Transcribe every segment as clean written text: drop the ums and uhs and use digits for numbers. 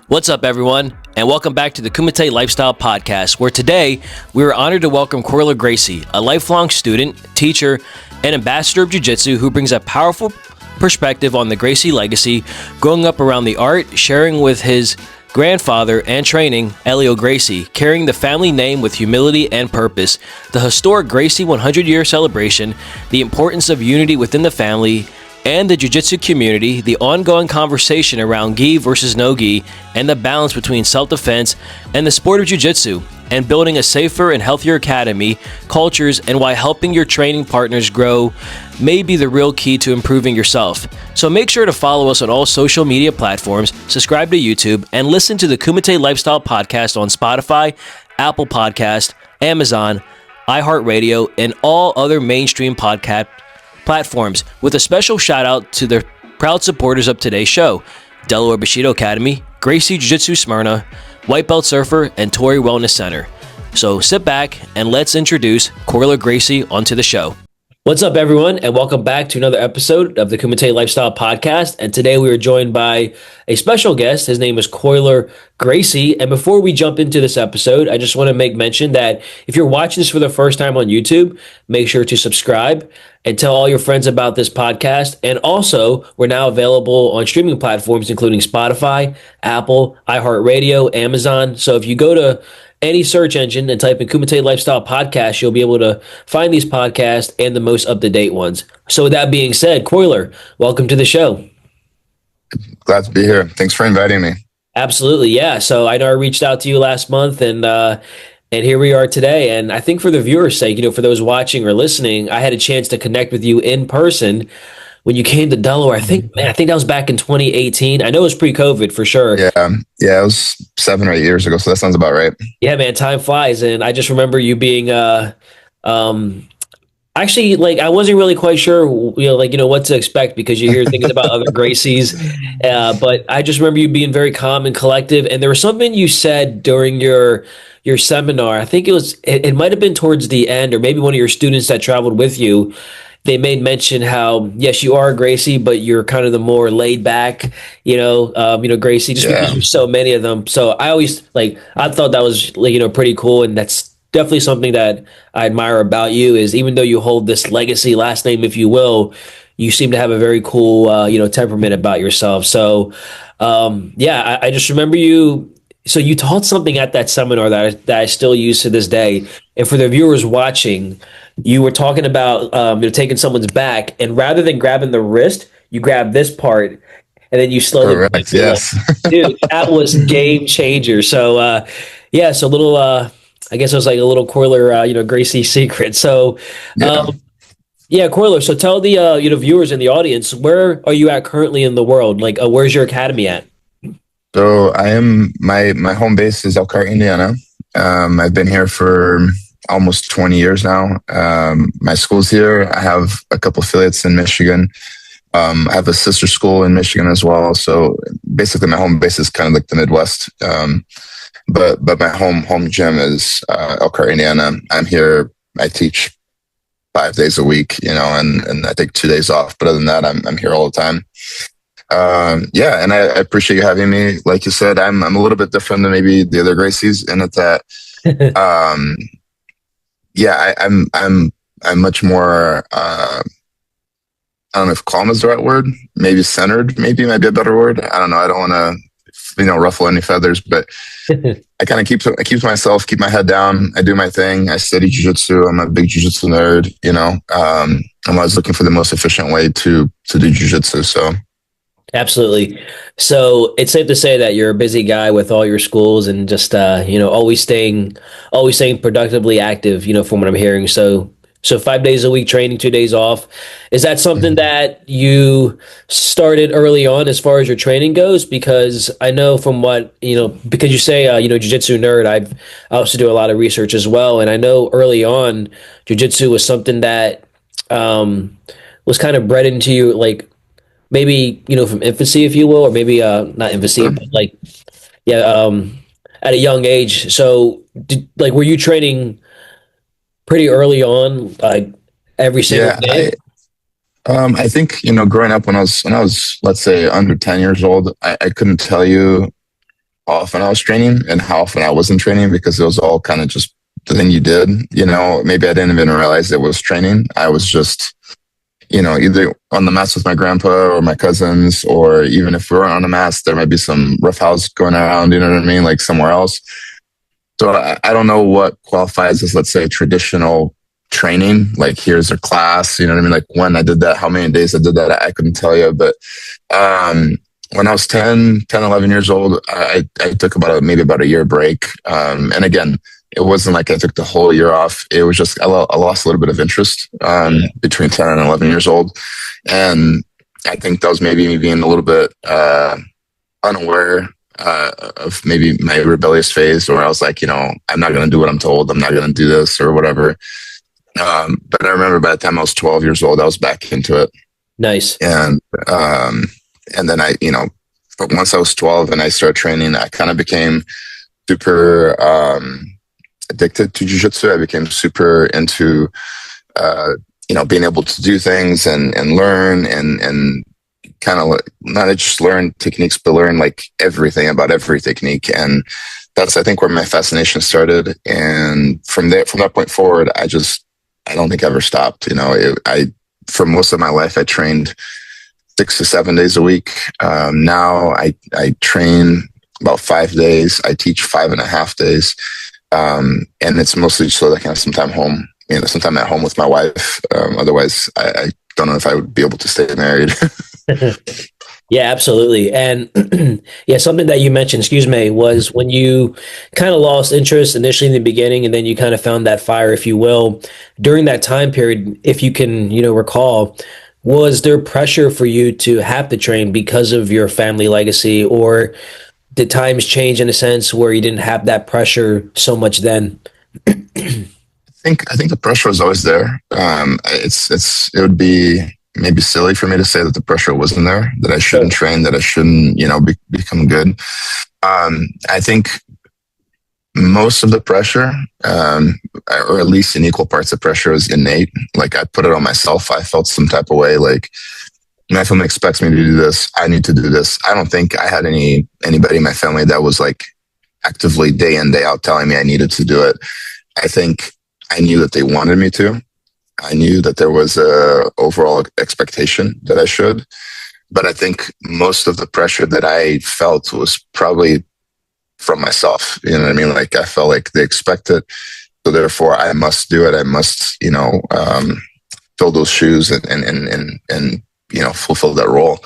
What's up, everyone, and welcome back to the Kumite Lifestyle Podcast, where today we are honored to welcome Kroyler Gracie, a lifelong student, teacher, and ambassador of Jiu-Jitsu who brings a powerful perspective on the Gracie legacy, growing up around the art, sharing with his grandfather and training, Helio Gracie, carrying the family name with humility and purpose, the historic Gracie 100-year celebration, the importance of unity within the family, and the Jiu-Jitsu community, the ongoing conversation around gi versus no gi, and the balance between self-defense and the sport of Jiu-Jitsu, and building a safer and healthier academy, cultures, and why helping your training partners grow may be the real key to improving yourself. So make sure to follow us on all social media platforms, subscribe to YouTube, and listen to the Kumite Lifestyle Podcast on Spotify, Apple Podcast, Amazon, iHeartRadio, and all other mainstream podcast platforms, with a special shout out to the proud supporters of today's show: Delaware Bushido Academy, Gracie Jiu-Jitsu Smyrna, White Belt Surfer, and Torrey Wellness Center. So sit back and let's introduce Kroyler Gracie onto the show. What's up, everyone, and welcome back to another episode of the Kumite Lifestyle Podcast. And today we are joined by a special guest. His name is Kroyler Gracie. And before we jump into this episode, I just want to make mention that if you're watching this for the first time on YouTube, make sure to subscribe and tell all your friends about this podcast. And also, we're now available on streaming platforms, including Spotify, Apple, iHeartRadio, Amazon. So if you go to any search engine and type in Kumite Lifestyle Podcast, you'll be able to find these podcasts and the most up-to-date ones. So with that being said, Kroyler, welcome to the show. Glad to be here. Thanks for inviting me. Absolutely, yeah. So I know I reached out to you last month, and here we are today. And I think for the viewers' sake, for those watching or listening, I had a chance to connect with you in person when you came to Delaware. I think that was back in 2018. I know it was pre-COVID for sure. Yeah, it was 7 or 8 years ago, so that sounds about right. Yeah, man, time flies. And I just remember you being actually, I wasn't really quite sure, what to expect, because you hear things about other Gracies. But I just remember you being very calm and collective. And there was something you said during your seminar. I think it might have been towards the end, or maybe one of your students that traveled with you. They made mention how, yes, you are a Gracie, but you're kind of the more laid back, Gracie, just because there's so many of them. So I always I thought that was pretty cool. And that's definitely something that I admire about you, is even though you hold this legacy last name, if you will, you seem to have a very cool, temperament about yourself. So, I just remember you. So you taught something at that seminar that I still use to this day. And for the viewers watching, you were talking about taking someone's back, and rather than grabbing the wrist, you grab this part, and then you slowly. Correct. Yes, dude, that was game changer. So so a little. I guess it was like a little Kroyler, Gracie secret. So, Kroyler. So tell the viewers in the audience, where are you at currently in the world? Where's your academy at? So I am my home base is Elkhart, Indiana. I've been here for almost 20 years now. My school's here. I have a couple affiliates in Michigan. I have a sister school in Michigan as well. So basically, my home base is kind of like the Midwest. But my home gym is Elkhart, Indiana. I'm here. I teach 5 days a week, and I take 2 days off. But other than that, I'm here all the time. And I appreciate you having me. Like you said, I'm a little bit different than maybe the other Gracies in it that, I'm much more, I don't know if calm is the right word, maybe centered, maybe might be a better word. I don't know. I don't want to, ruffle any feathers, but I kind of keep myself, keep my head down. I do my thing. I study Jiu-Jitsu. I'm a big Jiu-Jitsu nerd, I'm always looking for the most efficient way to do Jiu-Jitsu. So. Absolutely. So it's safe to say that you're a busy guy with all your schools, and just always staying productively active, from what I'm hearing. So 5 days a week training, 2 days off. Is that something that you started early on as far as your training goes? Because I know from what, because you say, Jiu-Jitsu nerd, I also do a lot of research as well. And I know early on, Jiu-Jitsu was something that was kind of bred into you, maybe, from infancy, if you will, or maybe not infancy, but at a young age. So were you training pretty early on, every single day? I think, growing up when I was, let's say, under 10 years old, I couldn't tell you how often I was training and how often I wasn't training, because it was all kind of just the thing you did. Maybe I didn't even realize it was training. I was just, either on the mats with my grandpa or my cousins, or even if we weren't on the mats, there might be some roughhouse going around, you know what I mean? Like somewhere else. So I don't know what qualifies as, let's say, traditional training. Like, here's a class, you know what I mean? Like, when I did that, how many days I did that, I couldn't tell you. But when I was 11 years old, I took maybe about a year break. And again, it wasn't like I took the whole year off. It was just I lost a little bit of interest between 10 and 11 years old. And I think that was maybe me being a little bit unaware of maybe my rebellious phase, where I was like, I'm not going to do what I'm told. I'm not going to do this or whatever. But I remember by the time I was 12 years old, I was back into it. Nice. And then but once I was 12 and I started training, I kind of became super addicted to jiu-jitsu. I became super into, being able to do things and learn and kind of not just learn techniques, but learn like everything about every technique. And that's, I think, where my fascination started. And from that point forward, I don't think I ever stopped. For most of my life, I trained 6 to 7 days a week. Now I train about 5 days. I teach 5.5 days. And it's mostly so that I can have some time home, sometime at home with my wife. Otherwise, I don't know if I would be able to stay married. Yeah, absolutely. And yeah, something that you mentioned, excuse me, was when you kind of lost interest initially in the beginning, and then you kind of found that fire, if you will, during that time period, if you can, recall, was there pressure for you to have to train because of your family legacy, or did times change in a sense where you didn't have that pressure so much then? I think the pressure was always there. It would be maybe silly for me to say that the pressure wasn't there, that I shouldn't train, that I shouldn't, become good. I think most of the pressure, or at least in equal parts of pressure, is innate. Like, I put it on myself. I felt some type of way, like, my family expects me to do this, I need to do this. I don't think I had anybody in my family that was like actively day in, day out telling me I needed to do it. I think I knew that they wanted me to. I knew that there was a overall expectation that I should. But I think most of the pressure that I felt was probably from myself. You know what I mean? Like, I felt like they expect it, so therefore I must do it. I must, fill those shoes and fulfill that role.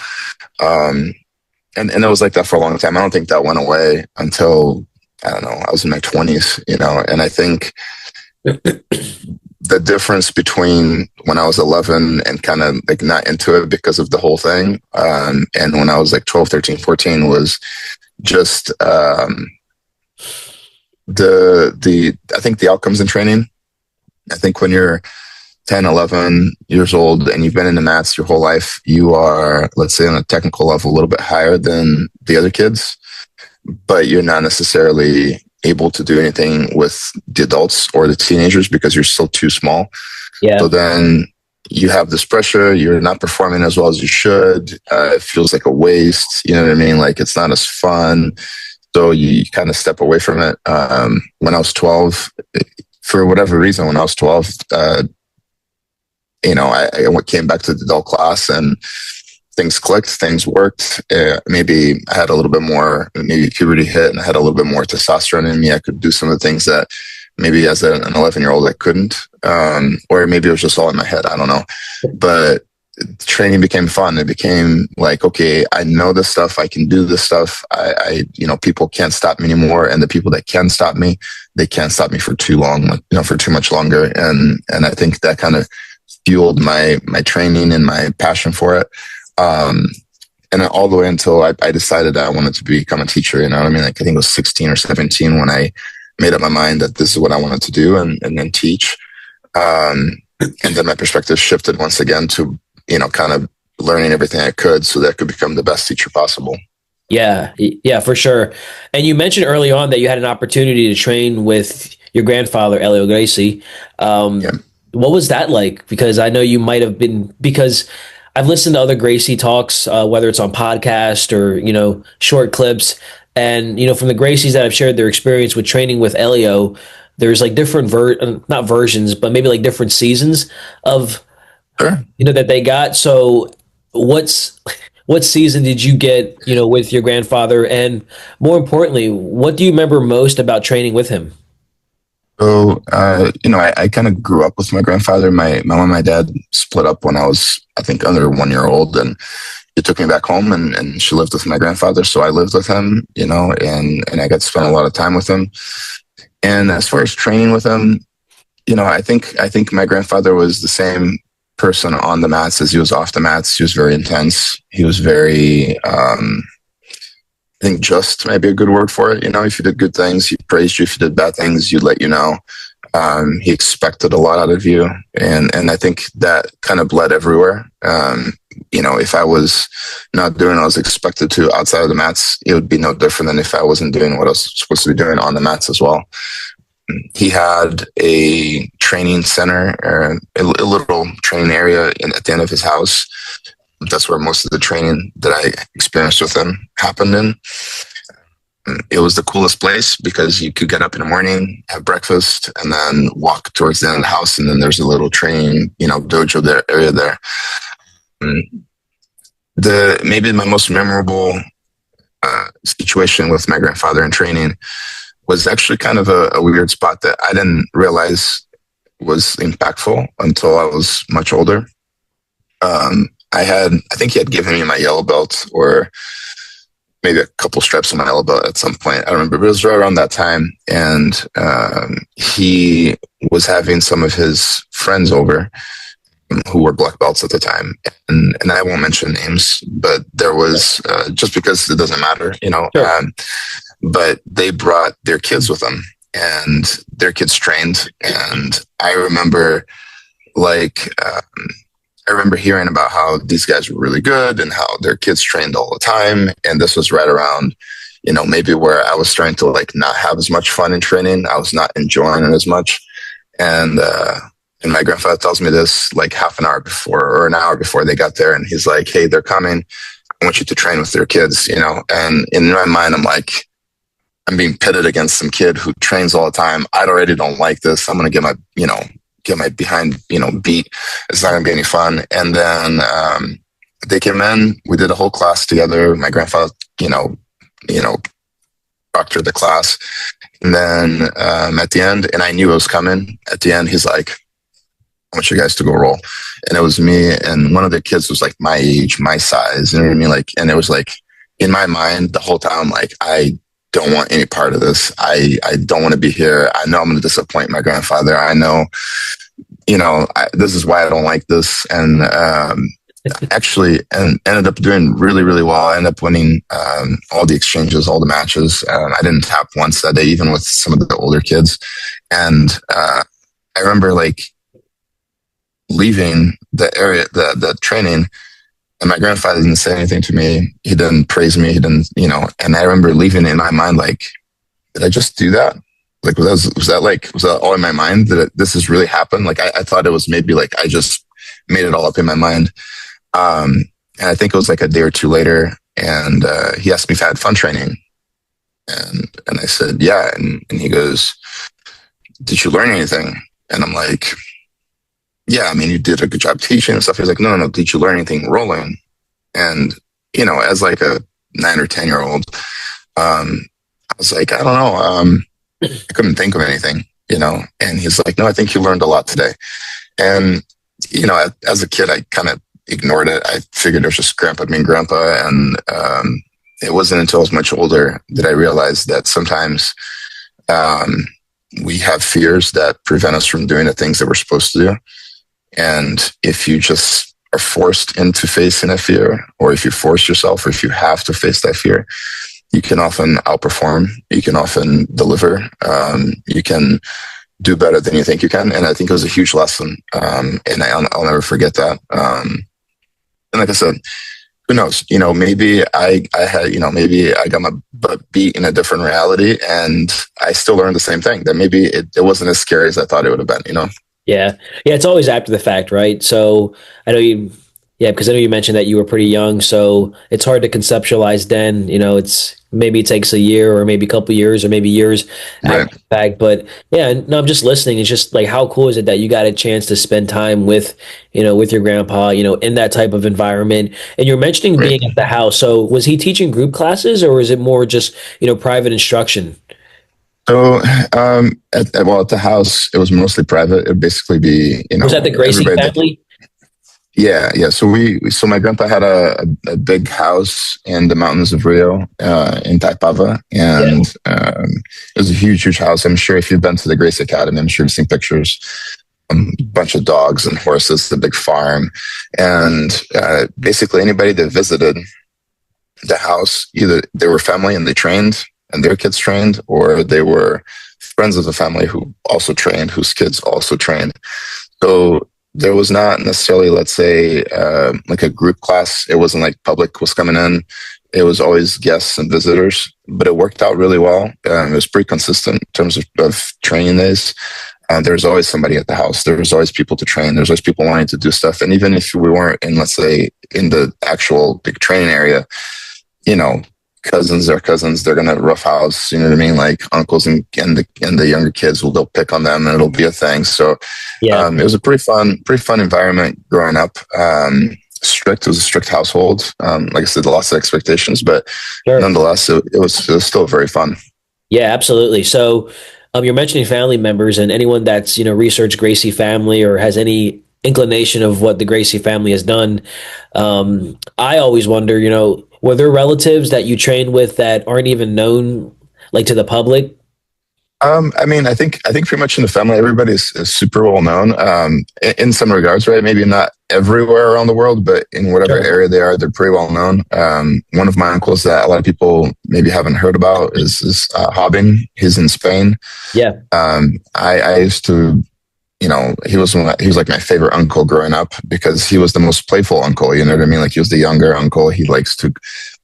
And it was like that for a long time. I don't think that went away until, I don't know, I was in my 20s, and I think the difference between when I was 11 and kind of like not into it because of the whole thing, and when I was like 12, 13, 14 was just I think the outcomes in training. I think when you're 10, 11 years old and you've been in the mats your whole life, you are, let's say, on a technical level a little bit higher than the other kids, but you're not necessarily able to do anything with the adults or the teenagers because you're still too small. Yeah. So then you have this pressure. You're not performing as well as you should. It feels like a waste. You know what I mean? Like, it's not as fun. So you kind of step away from it. When I was 12, for whatever reason, when I was 12, I came back to the adult class and things clicked, things worked. Maybe I had a little bit more, maybe puberty hit and I had a little bit more testosterone in me. I could do some of the things that maybe as an 11-year-old I couldn't, or maybe it was just all in my head. I don't know. But training became fun. It became like, okay, I know this stuff. I can do this stuff. People can't stop me anymore. And the people that can stop me, they can't stop me for too long, for too much longer. And I think that kind of fueled my training and my passion for it. And all the way until I decided that I wanted to become a teacher. You know what I mean? Like, I think it was 16 or 17 when I made up my mind that this is what I wanted to do and then teach. And then my perspective shifted once again to, kind of learning everything I could so that I could become the best teacher possible. Yeah, for sure. And you mentioned early on that you had an opportunity to train with your grandfather, Helio Gracie. What was that like? Because I know you might have been, because I've listened to other Gracie talks, whether it's on podcast or, short clips. And, from the Gracies that have shared their experience with training with Helio, there's like different not versions, but maybe like different seasons of, Sure. that they got. So what's, what season did you get, with your grandfather? And more importantly, what do you remember most about training with him? So, I kind of grew up with my grandfather. My mom and my dad split up when I was, I think, under 1 year old, and he took me back home, and she lived with my grandfather. So I lived with him, and I got to spend a lot of time with him. And as far as training with him, I think my grandfather was the same person on the mats as he was off the mats. He was very intense. He was very, I think just might be a good word for it. If you did good things, he praised you. If you did bad things, he'd let you know. He expected a lot out of you, and I think that kind of bled everywhere. If I was not doing what I was expected to outside of the mats, it would be no different than if I wasn't doing what I was supposed to be doing on the mats as well. He had a training center, or a little training area at the end of his house. That's where most of the training that I experienced with him happened in. It was the coolest place because you could get up in the morning, have breakfast, and then walk towards the end of the house. And then there's a little training, dojo area there. Maybe my most memorable situation with my grandfather in training was actually kind of a weird spot that I didn't realize was impactful until I was much older. I think he had given me my yellow belt, or maybe a couple straps on my yellow belt at some point. I don't remember, but it was right around that time. And he was having some of his friends over who were black belts at the time. And I won't mention names, but there was, just because it doesn't matter, Sure. but they brought their kids with them, and their kids trained. And I remember hearing about how these guys were really good and how their kids trained all the time. And this was right around, maybe where I was starting to not have as much fun in training. I was not enjoying it as much. And my grandfather tells me this like half an hour before, or an hour before they got there. And he's like, "Hey, they're coming. I want you to train with their kids," and in my mind, I'm like, I'm being pitted against some kid who trains all the time. I already don't like this. I'm going to get my behind, beat. It's not going to be any fun. And then they came in. We did a whole class together. My grandfather, proctored the class. And then at the end, and I knew it was coming. At the end, he's like, "I want you guys to go roll." And it was me, and one of the kids was like my age, my size. You know what I mean? And it was like in my mind the whole time, like, I don't want any part of this. I don't want to be here. I know I'm going to disappoint my grandfather. I know, this is why I don't like this. And actually, and ended up doing really, really well. I ended up winning all the exchanges, all the matches. I didn't tap once that day, even with some of the older kids. And I remember leaving the area, the training, and my grandfather didn't say anything to me. He didn't praise me. He didn't, and I remember leaving in my mind, like, did I just do that? Like, was that all in my mind that this has really happened? Like, I thought it was maybe like I just made it all up in my mind. And I think it was like a day or two later, and he asked me if I had fun training. And I said, yeah. And he goes, "Did you learn anything?" And I'm like, "Yeah, I mean, you did a good job teaching and stuff." He's like, no, "Did you learn anything rolling?" And, as like a 9 or 10 year old, I was like, "I don't know. I couldn't think of anything, And he's like, "No, I think you learned a lot today." And, as a kid, I kind of ignored it. I figured it was just grandpa being grandpa. And it wasn't until I was much older that I realized that sometimes we have fears that prevent us from doing the things that we're supposed to do. And if you just are forced into facing a fear, or if you force yourself, or if you have to face that fear, you can often outperform. You can often deliver. You can do better than you think you can. And I think it was a huge lesson. And I'll never forget that. And like I said, who knows? Maybe I had, maybe I got my butt beat in a different reality, and I still learned the same thing. That maybe it wasn't as scary as I thought it would have been. Yeah. Yeah. It's always after the fact, right? So I know Yeah, because I know you mentioned that you were pretty young, so it's hard to conceptualize then. It's maybe it takes a year or maybe a couple years or maybe years after Right. the fact. But yeah, no, I'm just listening. It's just like how cool is it that you got a chance to spend time with, with your grandpa, in that type of environment. And you're mentioning Right. being at the house. So was he teaching group classes or was it more just, private instruction? So, at the house, it was mostly private. It would basically be, Was that the Gracie everybody that, family? yeah, yeah. So my grandpa had a big house in the mountains of Rio, in Taipava, Yeah. and it was a huge, huge house. I'm sure if you've been to the Grace Academy, I'm sure you've seen pictures. A bunch of dogs and horses, the big farm, and basically anybody that visited the house, either they were family and they trained and their kids trained, or they were friends of the family who also trained, whose kids also trained. So there was not necessarily, let's say, like a group class. It wasn't like public was coming in. It was always guests and visitors, but it worked out really well. It was pretty consistent in terms of training days. There was always somebody at the house. There was always people to train. There's always people wanting to do stuff. And even if we weren't in, let's say, in the actual big training area, you know, cousins are cousins. They're gonna roughhouse. You know what I mean? Like uncles and the younger kids they'll pick on them, and it'll be a thing. So Yeah. it was a pretty fun environment growing up. Strict. It was a strict household. Like I said, lots of expectations, but Sure. nonetheless, it was still very fun. Yeah, absolutely. So, you're mentioning family members and anyone that's, researched Gracie family or has any inclination of what the Gracie family has done. I always wonder, were there relatives that you trained with that aren't even known, like to the public? I mean, I think pretty much in the family, everybody is super well known. In some regards, right? Maybe not everywhere around the world, but in whatever Sure. area they are, they're pretty well known. One of my uncles that a lot of people maybe haven't heard about is Hobbing. He's in Spain. Yeah. I used to, he was like my favorite uncle growing up because he was the most playful uncle. You know what I mean? Like he was the younger uncle. He likes to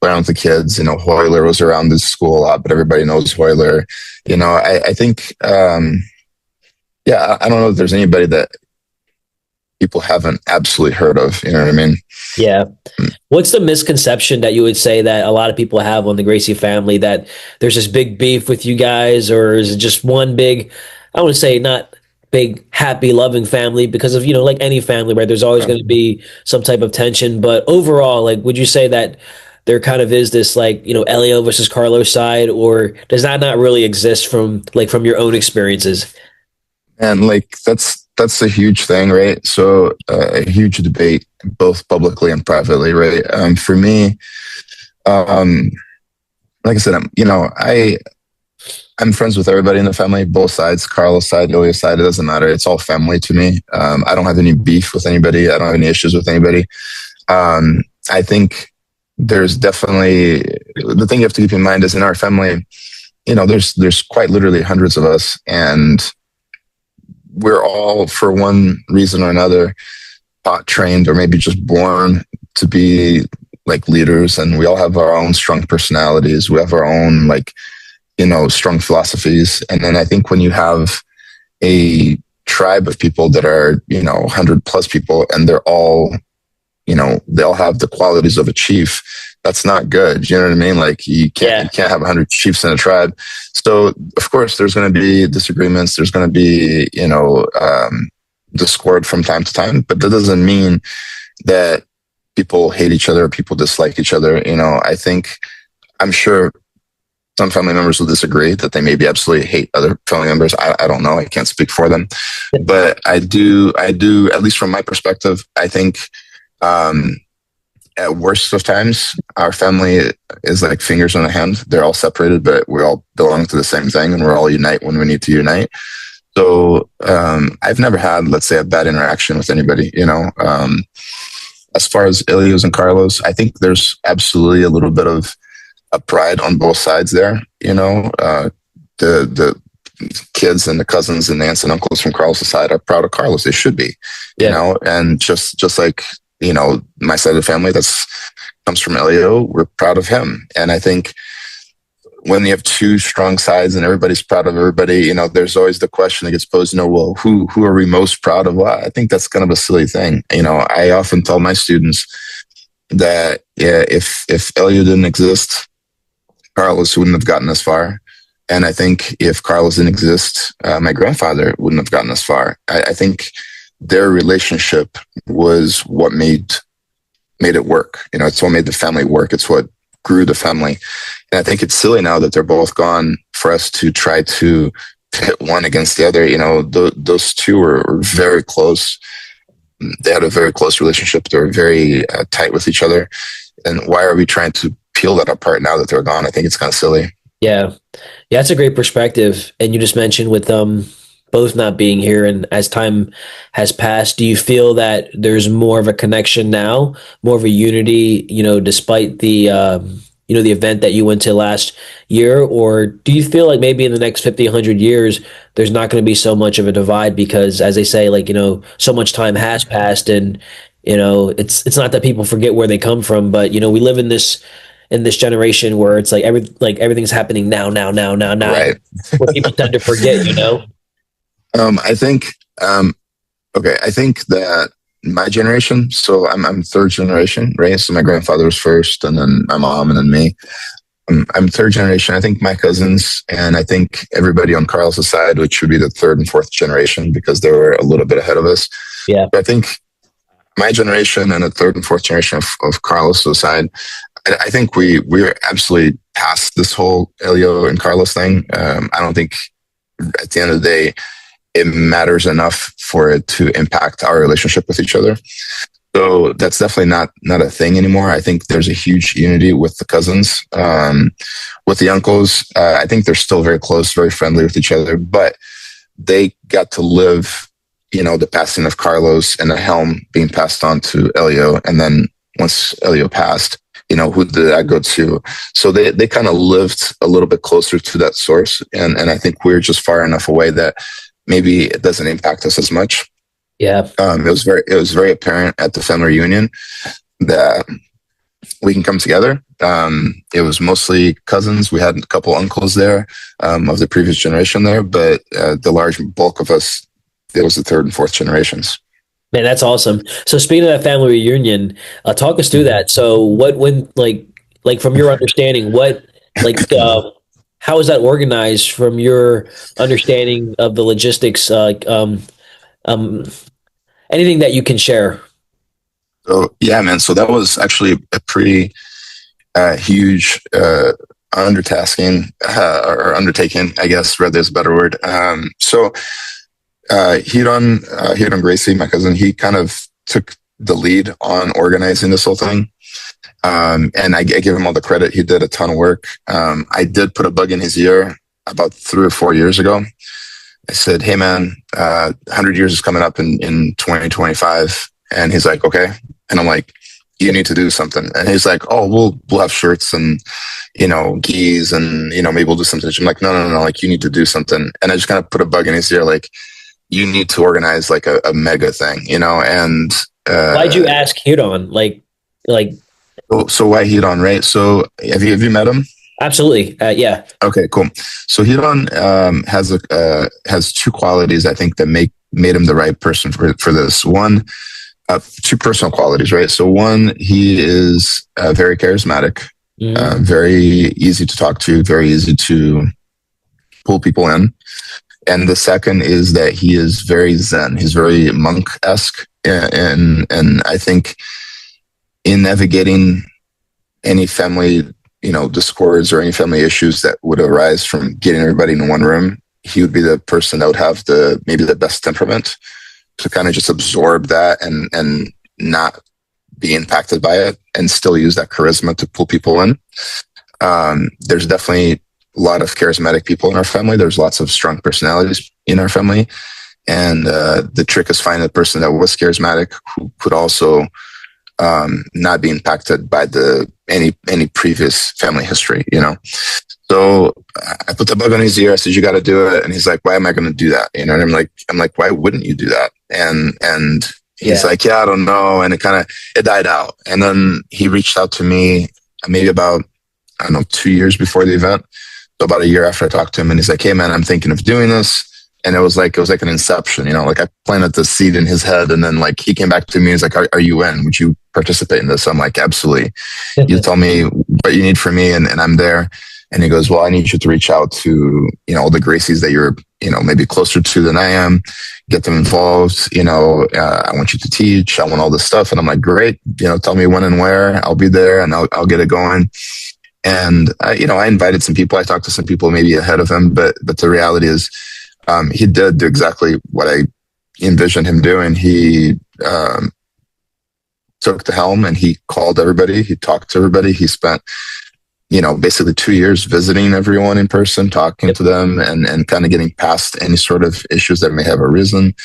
play around with the kids. Hoyler was around the school a lot, but everybody knows Hoyler. I think, yeah, I don't know if there's anybody that people haven't absolutely heard of. You know what I mean? Yeah. What's the misconception that you would say that a lot of people have on the Gracie family that there's this big beef with you guys, or is it just one big, I want to say not big, happy, loving family because of, like any family, right? There's always going to be some type of tension. But overall, like, would you say that there kind of is this like, Elio versus Carlos side, or does that not really exist from your own experiences? And like that's a huge thing, right? So a huge debate, both publicly and privately, right? For me, like I said, I'm friends with everybody in the family, both sides, Carlos side, Ilya side. It doesn't matter. It's all family to me. I don't have any beef with anybody. I don't have any issues with anybody. I think there's definitely the thing you have to keep in mind is in our family, there's quite literally hundreds of us, and we're all, for one reason or another, taught, trained, or maybe just born to be like leaders, and we all have our own strong personalities. We have our own strong philosophies. And then I think when you have a tribe of people that are 100 plus people, and they're all they all have the qualities of a chief, that's not good. You know what I mean? Like you can't have 100 chiefs in a tribe. So of course there's going to be disagreements. There's going to be, discord from time to time, but that doesn't mean that people hate each other or people dislike each other. I'm sure some family members will disagree that they maybe absolutely hate other family members. I don't know. I can't speak for them, but I do, at least from my perspective, I think, at worst of times, our family is like fingers on a hand. They're all separated, but we all belong to the same thing, and we're all unite when we need to unite. So I've never had, let's say, a bad interaction with anybody. As far as Ilios and Carlos, I think there's absolutely a little bit of a pride on both sides there. The kids and the cousins and the aunts and uncles from Carlos' side are proud of Carlos. They should be, and just like my side of the family that's comes from Helio, we're proud of him. And I think when you have two strong sides and everybody's proud of everybody, there's always the question that gets posed, well, who are we most proud of? Well, I think that's kind of a silly thing. I often tell my students that, yeah, if Helio didn't exist, Carlos wouldn't have gotten this far. And I think if Carlos didn't exist, my grandfather wouldn't have gotten this far. I think their relationship was what made it work. It's what made the family work. It's what grew the family. And I think it's silly now that they're both gone for us to try to pit one against the other. Those two were very close. They had a very close relationship. They were very tight with each other. And why are we trying to peel that apart now that they're gone? I think it's kind of silly. Yeah. Yeah, that's a great perspective. And you just mentioned with both not being here, and as time has passed, do you feel that there's more of a connection now, more of a unity, despite the the event that you went to last year? Or do you feel like maybe in the next 50, 100 years, there's not going to be so much of a divide because, as they say, so much time has passed, and it's not that people forget where they come from, but we live in this generation where it's like everything's happening now, Right. where people tend to forget. I think, I think that my generation, so I'm third generation, right? So my grandfather was first, and then my mom, and then me. I'm third generation. I think my cousins, and I think everybody on Carlos' side, which would be the third and fourth generation, because they were a little bit ahead of us. Yeah. But I think my generation and the third and fourth generation of Carlos' side, I think we're absolutely past this whole Helio and Carlos thing. I don't think at the end of the day, it matters enough for it to impact our relationship with each other. So that's definitely not a thing anymore. I think there's a huge unity with the cousins, with the uncles. I think they're still very close, very friendly with each other, but they got to live, the passing of Carlos and the helm being passed on to Helio. And then once Helio passed, who did that go to? So they kind of lived a little bit closer to that source. And I think we're just far enough away that maybe it doesn't impact us as much. Yeah. It was very apparent at the family reunion that we can come together. It was mostly cousins. We had a couple uncles there, of the previous generation there, but the large bulk of us, it was the third and fourth generations. Man, that's awesome. So speaking of that family reunion, talk us through that. So from your understanding, how is that organized from your understanding of the logistics? Anything that you can share? So yeah, man. So that was actually a pretty huge undertaking, I guess, rather is a better word. So Hiron Gracie, my cousin, he kind of took the lead on organizing this whole thing. And I give him all the credit. He did a ton of work. I did put a bug in his ear about 3 or 4 years ago. I said, "Hey man, 100 years is coming up in 2025." And he's like, "Okay." And I'm like, "You need to do something." And he's like, "Oh, we'll have shirts and, gis and, maybe we'll do something." I'm like, no, like, you need to do something. And I just kind of put a bug in his ear, like, you need to organize like a mega thing, and why'd you ask Hiron? So why Hiron, right? So have you met him? Absolutely. Yeah. Okay, cool. So Hiron has two qualities I think that made him the right person for this. One, two personal qualities, right? So one, he is very charismatic, very easy to talk to, very easy to pull people in. And the second is that he is very Zen. He's very monk-esque. And I think in navigating any family, discords or any family issues that would arise from getting everybody in one room, he would be the person that would have maybe the best temperament to kind of just absorb that and not be impacted by it and still use that charisma to pull people in. There's definitely a lot of charismatic people in our family. There's lots of strong personalities in our family. And the trick is finding the person that was charismatic who could also not be impacted by any previous family history, So I put the bug on his ear. I said, "You got to do it." And he's like, "Why am I going to do that?" And I'm like, "Why wouldn't you do that?" And he's like, "Yeah, I don't know." And it died out. And then he reached out to me maybe about, I don't know, 2 years before the event. So about a year after I talked to him, and he's like, "Hey man, I'm thinking of doing this." And it was like an inception, like I planted the seed in his head, and then like he came back to me. He's like, "Are you in? Would you participate in this?" I'm like, "Absolutely. You tell me what you need from me, and I'm there." And he goes, "Well, I need you to reach out to all the Gracies that you're maybe closer to than I am. Get them involved. I want you to teach. I want all this stuff." And I'm like, "Great. Tell me when and where. I'll be there, and I'll get it going." And I invited some people. I talked to some people maybe ahead of him, but the reality is, he did do exactly what I envisioned him doing. He took the helm and he called everybody. He talked to everybody. He spent basically 2 years visiting everyone in person, talking to them, and kind of getting past any sort of issues that may have arisen.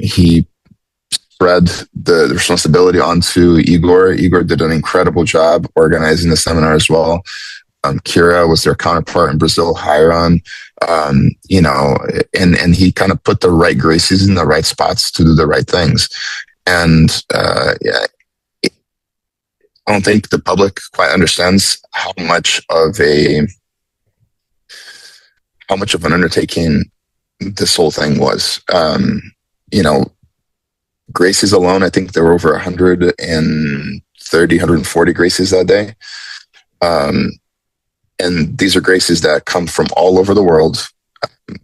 He spread the responsibility onto Igor. Igor did an incredible job organizing the seminar as well. Kira was their counterpart in Brazil, Hiron, and he kind of put the right Gracies in the right spots to do the right things. And yeah, I don't think the public quite understands how much of an undertaking this whole thing was. Gracies alone, I think there were over 130, 140 Gracies that day. And these are Gracies that come from all over the world,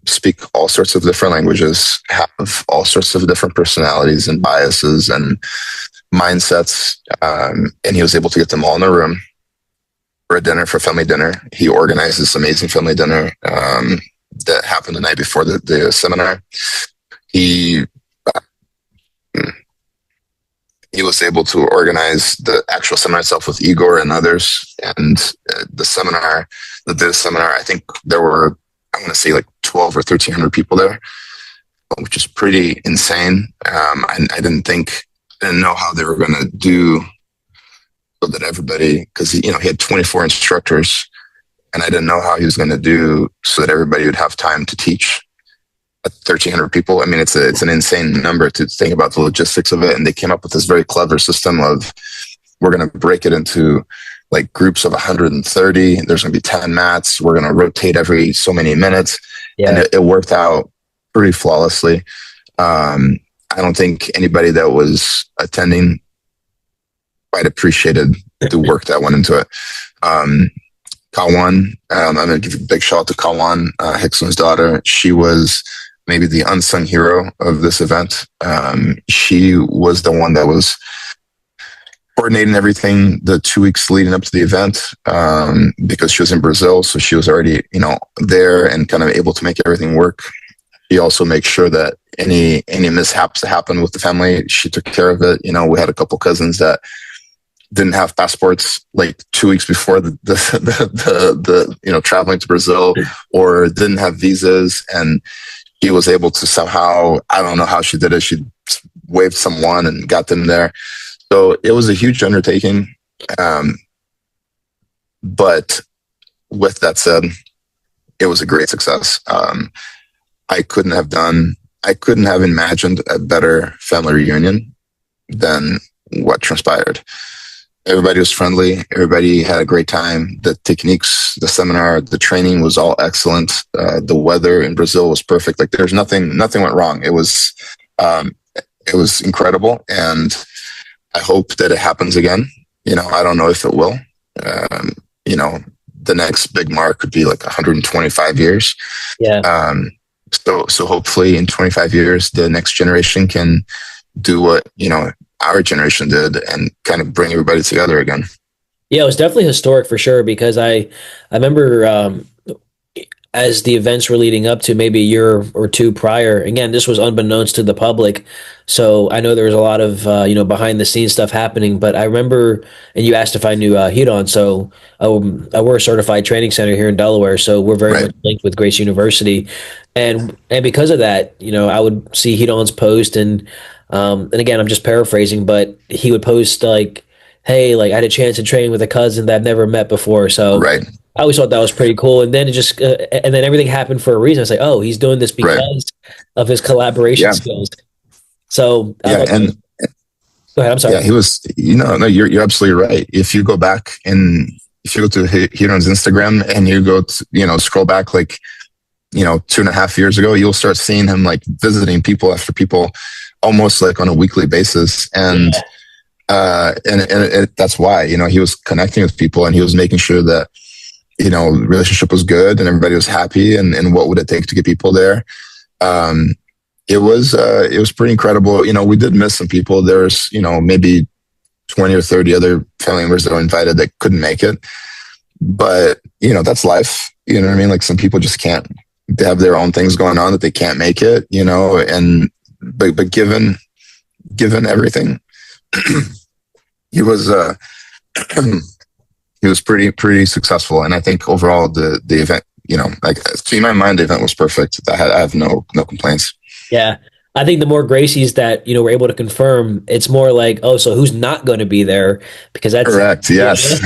speak all sorts of different languages, have all sorts of different personalities and biases and mindsets. And he was able to get them all in a room for a dinner, for family dinner. He organized this amazing family dinner that happened the night before the seminar. He was able to organize the actual seminar itself with Igor and others. And the seminar, I think there were, I want to say like 12 or 1,300 people there, which is pretty insane. I didn't know how they were going to do so that everybody, because he had 24 instructors, and I didn't know how he was going to do so that everybody would have time to teach 1,300 people. I mean, it's an insane number to think about the logistics of it. And they came up with this very clever system of, we're going to break it into like groups of 130. There's going to be 10 mats. We're going to rotate every so many minutes. Yeah. And it worked out pretty flawlessly. I don't think anybody that was attending quite appreciated the work that went into it. Kawan, I'm going to give a big shout out to Kawan, Hickson's daughter. She was maybe the unsung hero of this event. She was the one that was coordinating everything the 2 weeks leading up to the event, because she was in Brazil. So she was already, there and kind of able to make everything work. She also makes sure that any mishaps that happened with the family, she took care of it. We had a couple cousins that didn't have passports like 2 weeks before the traveling to Brazil, or didn't have visas, and she was able to somehow, I don't know how she did it. She waved someone and got them there. So it was a huge undertaking. But with that said, it was a great success. I couldn't have imagined a better family reunion than what transpired. Everybody was friendly. Everybody had a great time. The techniques, the seminar, the training was all excellent. The weather in Brazil was perfect. Like there's nothing went wrong. It was incredible. And I hope that it happens again. I don't know if it will. The next big mark could be like 125 years. Yeah. So hopefully in 25 years, the next generation can do what, our generation did and kind of bring everybody together again. Yeah, it was definitely historic for sure, because I remember as the events were leading up to maybe a year or two prior, again, this was unbeknownst to the public. So I know there was a lot of, behind the scenes stuff happening, but I remember, and you asked if I knew Hidon. So we're a certified training center here in Delaware. So we're very much linked with Grace University. And because of that, I would see Hidon's post and again, I'm just paraphrasing, but he would post like, hey, like I had a chance to train with a cousin that I've never met before. So I always thought that was pretty cool. And then it just, and then everything happened for a reason. I was like, oh, he's doing this because of his collaboration skills. So go ahead. I'm sorry. Yeah, he was, no, you're absolutely right. If you go back in if you go to Hiron's Instagram and you go to, scroll back like, 2.5 years ago, you'll start seeing him like visiting people after people almost like on a weekly basis. And that's why, he was connecting with people and he was making sure that, relationship was good and everybody was happy and what would it take to get people there. It was pretty incredible. We did miss some people. There's, maybe 20 or 30 other family members that were invited that couldn't make it. But, that's life. You know what I mean? Like some people just can't, they have their own things going on that they can't make it, but given everything, he was, he was pretty successful. And I think overall the event, like in my mind, the event was perfect. I have no complaints. Yeah. I think the more Gracies that, we're able to confirm, it's more like, oh, so who's not going to be there? Because that's correct. Yes.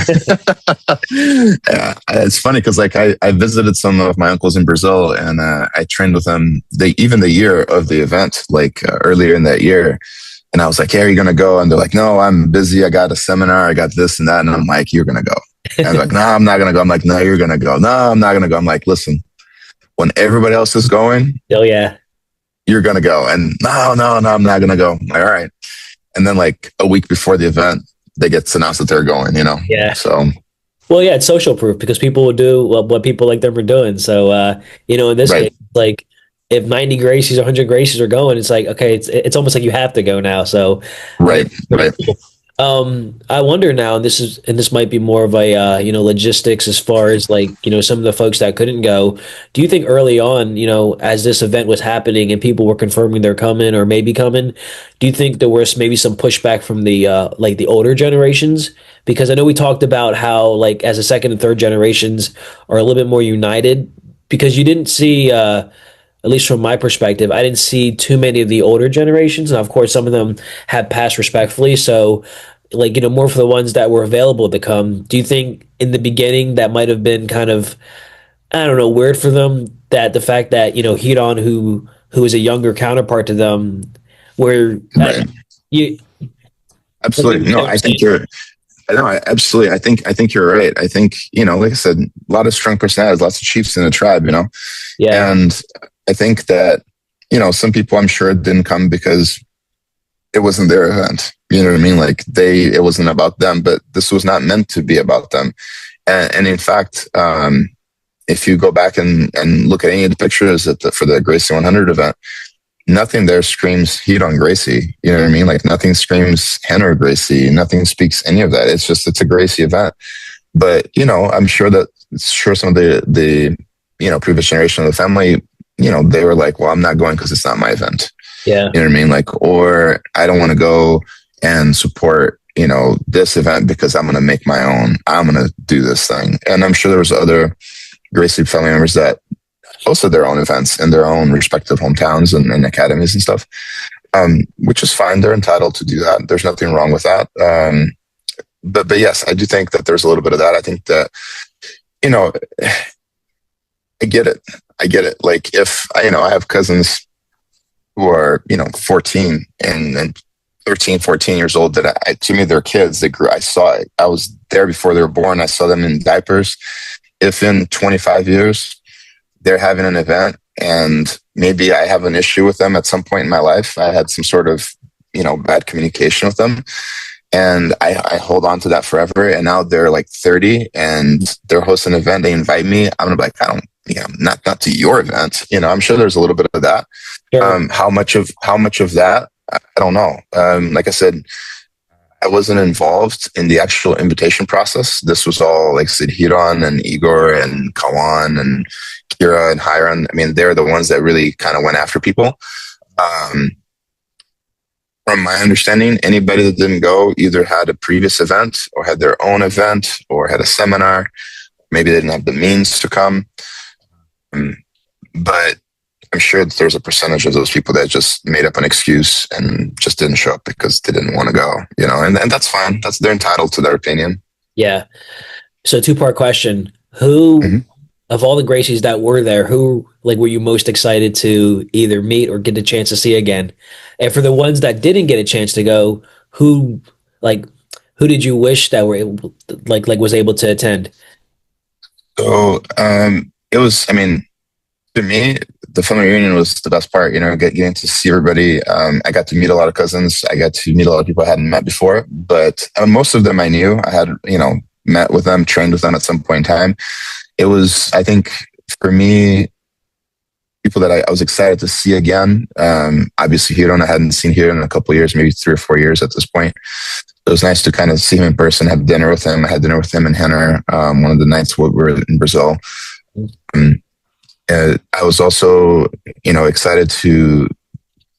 Yeah. It's funny because like I visited some of my uncles in Brazil and I trained with them even the year of the event, like earlier in that year. And I was like, hey, are you going to go? And they're like, no, I'm busy. I got a seminar. I got this and that. And I'm like, you're going to go. And they're like, no, I'm not going to go. I'm like, no, you're going to go. No, I'm not going to go. I'm like, listen, when everybody else is going, oh yeah, you're going to go. And no, I'm not going to go. I'm like, all right. And then like a week before the event, they get to announce that they're going, Yeah. So. Well, yeah, it's social proof because people will do what people like them are doing. So, in this Right. case, like if 90 Gracies or 100 Gracies are going, it's like, okay, it's almost like you have to go now. So, Right. Right. I wonder now, and this might be more of a logistics as far as like some of the folks that couldn't go. Do you think early on, as this event was happening and people were confirming they're coming or maybe coming, do you think there was maybe some pushback from the like the older generations? Because I know we talked about how like as the second and third generations are a little bit more united because you didn't see. At least from my perspective, I didn't see too many of the older generations. And of course, some of them have passed respectfully. So, like, more for the ones that were available to come. Do you think in the beginning that might have been kind of, I don't know, weird for them that the fact that, Hiron, who is a younger counterpart to them, where Right. you Absolutely. No, I think you're, no, absolutely. I think you're right. I think, like I said, a lot of strong personalities, lots of chiefs in the tribe, yeah, and I think that, some people I'm sure didn't come because it wasn't their event. You know what I mean? Like it wasn't about them, but this was not meant to be about them. And in fact, if you go back and look at any of the pictures for the Gracie 100 event, nothing there screams Hiron Gracie. You know what I mean? Like nothing screams Henry Gracie. Nothing speaks any of that. It's a Gracie event. But, I'm sure some of the previous generation of the family, they were like, well, I'm not going because it's not my event. yeah, You know what I mean? Like, or I don't want to go and support, this event because I'm going to make my own. I'm going to do this thing. And I'm sure there was other Gracie family members that hosted their own events in their own respective hometowns and academies and stuff, which is fine. They're entitled to do that. There's nothing wrong with that. But yes, I do think that there's a little bit of that. I think that, I get it. Like if I have cousins who are, 14 and 13, 14 years old that to me, they're kids. They grew. I saw it. I was there before they were born. I saw them in diapers. If in 25 years they're having an event and maybe I have an issue with them at some point in my life, I had some sort of, bad communication with them and I hold on to that forever. And now they're like 30 and they're hosting an event. They invite me. I'm gonna be like, not to your event. I'm sure there's a little bit of that. sure. How much of that? I don't know. Like I said, I wasn't involved in the actual invitation process. This was all like Sid Hiron and Igor and Kawan and Kira and Hiron. I mean, they're the ones that really kind of went after people. From my understanding, anybody that didn't go either had a previous event or had their own event or had a seminar. Maybe they didn't have the means to come. But I'm sure that there's a percentage of those people that just made up an excuse and just didn't show up because they didn't want to go, and that's fine. They're entitled to their opinion. Yeah. So two-part question. Who of all the Gracies that were there, who like were you most excited to either meet or get a chance to see again? And for the ones that didn't get a chance to go, who like who did you wish that were able, like was able to attend? So it was, I mean, to me, the family reunion was the best part, getting to see everybody. I got to meet a lot of cousins. I got to meet a lot of people I hadn't met before, but most of them I knew. I had, met with them, trained with them at some point in time. It was, I think, for me, people that I was excited to see again. Obviously, Hiron, I hadn't seen here in a couple of years, maybe 3 or 4 years at this point. It was nice to kind of see him in person, have dinner with him. I had dinner with him in Henner one of the nights we were in Brazil. I was also, excited to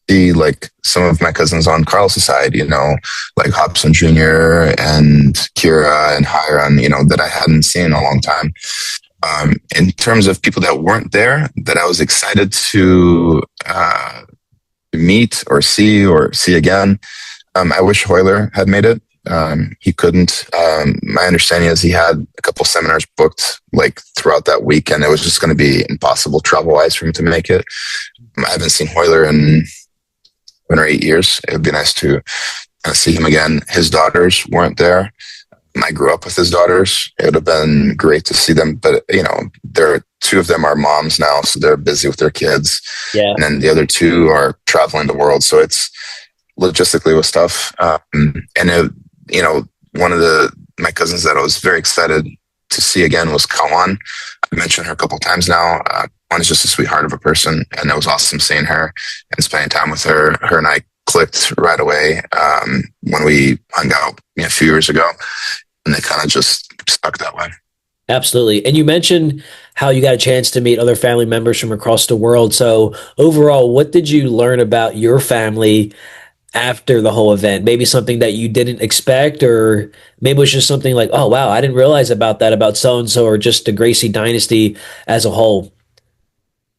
see like some of my cousins on Carl Society, like Hobson Jr. and Kira and Hiron, that I hadn't seen in a long time. In terms of people that weren't there, that I was excited to meet or see again. I wish Kroyler had made it. He couldn't. My understanding is he had a couple seminars booked like throughout that week, and it was just going to be impossible travel-wise for him to make it. I haven't seen Kroyler in 7 or 8 years. It would be nice to see him again. His daughters weren't there. I grew up with his daughters. It would have been great to see them, but two of them are moms now, so they're busy with their kids. Yeah. And then the other two are traveling the world, so it's logistically was tough. One of my cousins that I was very excited to see again was Kawan. I mentioned her a couple of times now. Kawan is just a sweetheart of a person, and it was awesome seeing her and spending time with her. Her and I clicked right away when we hung out a few years ago, and they kind of just stuck that way. Absolutely. And you mentioned how you got a chance to meet other family members from across the world. So overall, what did you learn about your family after the whole event? Maybe something that you didn't expect, or maybe it was just something like, oh, wow, I didn't realize about that, about so-and-so, or just the Gracie dynasty as a whole.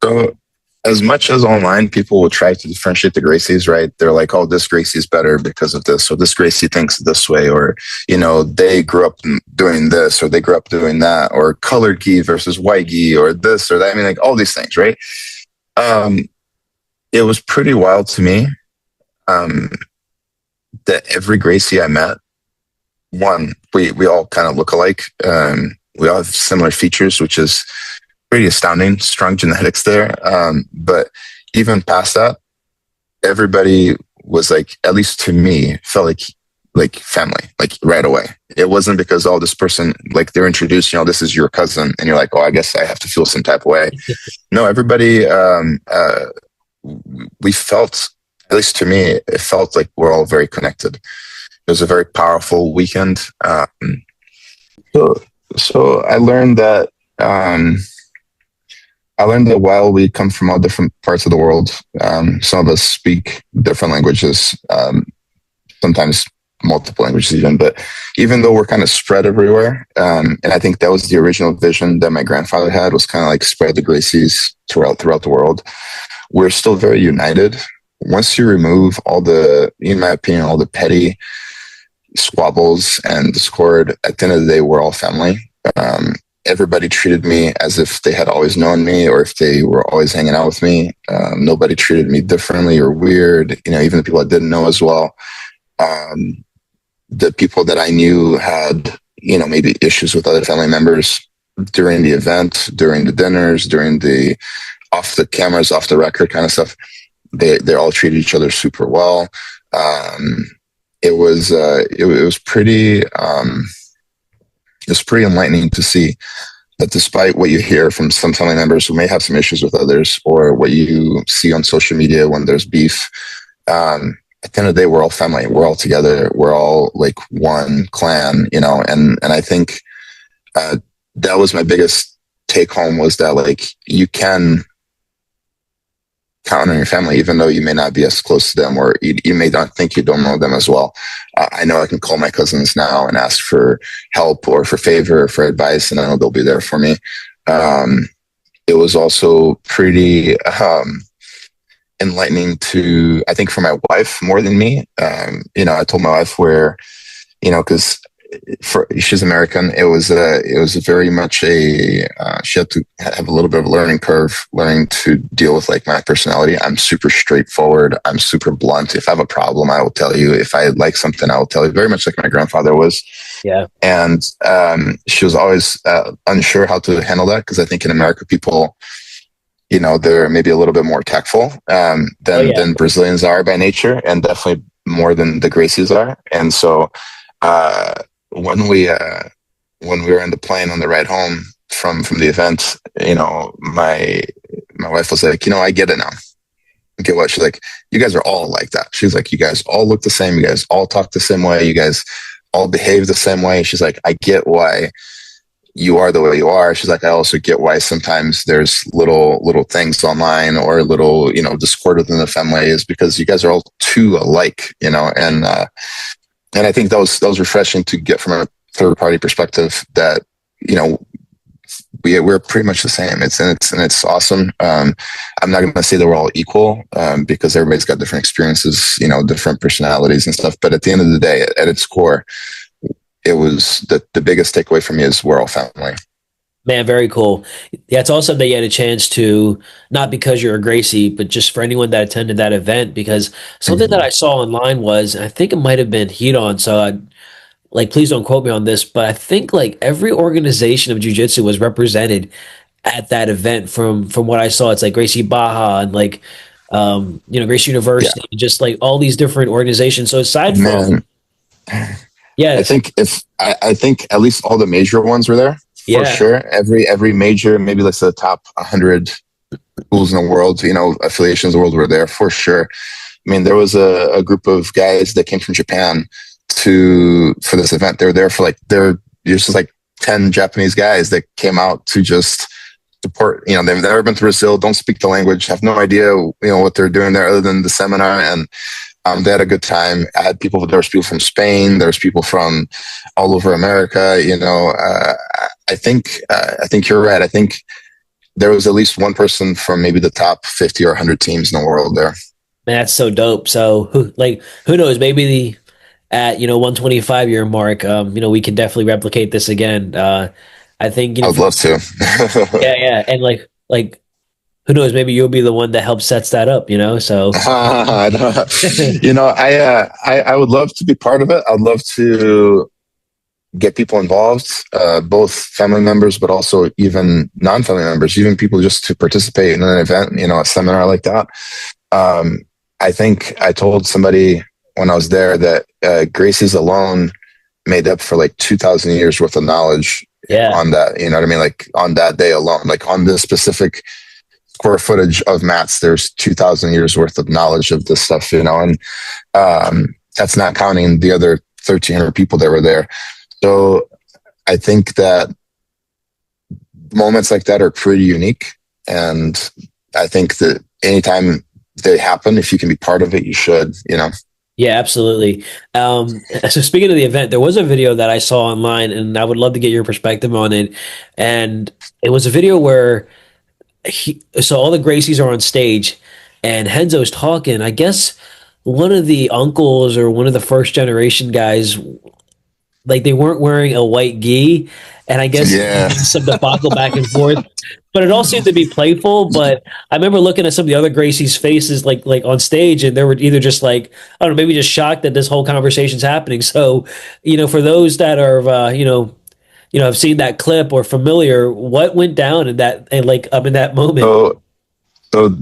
So as much as online people will try to differentiate the Gracies, right? They're like, oh, this Gracie is better because of this, or this Gracie thinks this way, or, they grew up doing this, or they grew up doing that, or colored gi versus white gi, or this or that. I mean, like all these things, right? It was pretty wild to me that every Gracie I met, one, we all kind of look alike. We all have similar features, which is pretty astounding. Strong genetics there. But even past that, everybody was like, at least to me, felt like family, like right away. It wasn't because, oh, this person, like they're introduced, this is your cousin, and you're like, oh, I guess I have to feel some type of way. No, everybody, we felt, at least to me, it felt like we're all very connected. It was a very powerful weekend. So I learned that while we come from all different parts of the world, some of us speak different languages, sometimes multiple languages even, but even though we're kind of spread everywhere, and I think that was the original vision that my grandfather had, was kind of like spread the Gracies throughout the world. We're still very united. Once you remove all the, in my opinion, all the petty squabbles and discord, at the end of the day, we're all family. Everybody treated me as if they had always known me, or if they were always hanging out with me. Nobody treated me differently or weird, even the people I didn't know as well. The people that I knew had, maybe issues with other family members during the event, during the dinners, during the off the cameras, off the record kind of stuff. They all treated each other super well. It was pretty enlightening to see that despite what you hear from some family members who may have some issues with others, or what you see on social media when there's beef, at the end of the day, we're all family. We're all together. We're all like one clan, and I think that was my biggest take home, was that like you can count on your family, even though you may not be as close to them, or you may not think you don't know them as well. I know I can call my cousins now and ask for help or for favor or for advice, and I know they'll be there for me. It was also pretty enlightening to, I think, for my wife more than me. I told my wife because she's American. It was very much she had to have a little bit of a learning curve, learning to deal with like my personality. I'm super straightforward. I'm super blunt. If I have a problem, I will tell you. If I like something, I will tell you. Very much like my grandfather was. Yeah. And she was always unsure how to handle that, because I think in America, people, they're maybe a little bit more tactful than Brazilians are by nature, and definitely more than the Gracies are. And so when we were in the plane on the ride home from the event, my wife was like, I get it now. Okay, what? She's like, you guys are all like that. She's like, you guys all look the same. You guys all talk the same way. You guys all behave the same way. She's like, I get why you are the way you are. She's like, I also get why sometimes there's little things online or little, discord within the family, is because you guys are all too alike, and I think that was refreshing to get from a third party perspective, that, we're pretty much the same. It's awesome. I'm not going to say that we're all equal, because everybody's got different experiences, different personalities and stuff. But at the end of the day, at its core, it was the biggest takeaway for me is we're all family. Man, very cool. Yeah, it's awesome that you had a chance to, not because you're a Gracie, but just for anyone that attended that event, because something that I saw online was, and I think it might have been Heat On, so please don't quote me on this, but I think like every organization of jiu-jitsu was represented at that event from what I saw. It's like Gracie Baja and Gracie University, just like all these different organizations. So aside from, yeah, I think at least all the major ones were there for sure. Every major, maybe let's say the top 100 schools in the world, affiliations in the world were there for sure. I mean, there was a group of guys that came from Japan for this event. They were there for they're just like 10 Japanese guys that came out to just support. They've never been to Brazil, don't speak the language, have no idea what they're doing there other than the seminar, and they had a good time. There was people from Spain, there's people from all over America. I think you're right. I think there was at least one person from maybe the top 50 or 100 teams in the world there. Man, that's so dope. So who knows, maybe at 125 year mark, we can definitely replicate this again. I think I'd love to. yeah, and who knows, maybe you'll be the one that helps sets that up. So I would love to be part of it. I'd love to get people involved, both family members, but also even non-family members, even people just to participate in an event, a seminar like that. I think I told somebody when I was there that Gracie's alone made up for 2,000 years worth of knowledge on that. You know what I mean? On that day alone, on this specific square footage of mats, there's 2,000 years worth of knowledge of this stuff, and that's not counting the other 1,300 people that were there. So I think that moments like that are pretty unique. And I think that anytime they happen, if you can be part of it, you should, Yeah, absolutely. So speaking of the event, there was a video that I saw online, and I would love to get your perspective on it. And it was a video where so all the Gracies are on stage, and Henzo's talking. I guess one of the uncles or one of the first generation guys, they weren't wearing a white gi, and I guess some debacle back and forth. But it all seemed to be playful. But I remember looking at some of the other Gracies' faces, like on stage, and they were either just I don't know, maybe just shocked that this whole conversation's happening. So, for those that are, have seen that clip or familiar, what went down in that, up in that moment? So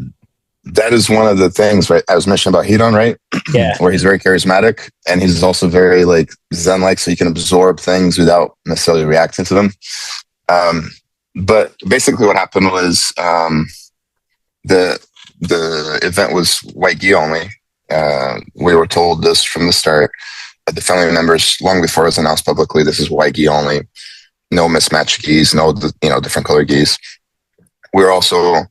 that is one of the things, right? I was mentioning about Hedon, right? Yeah. Where he's very charismatic, and he's also very Zen-like, so you can absorb things without necessarily reacting to them. But basically what happened was the event was white gi only. We were told this from the start. The family members, long before it was announced publicly, this is white gi only. No mismatched gis, no different color gis. We were also,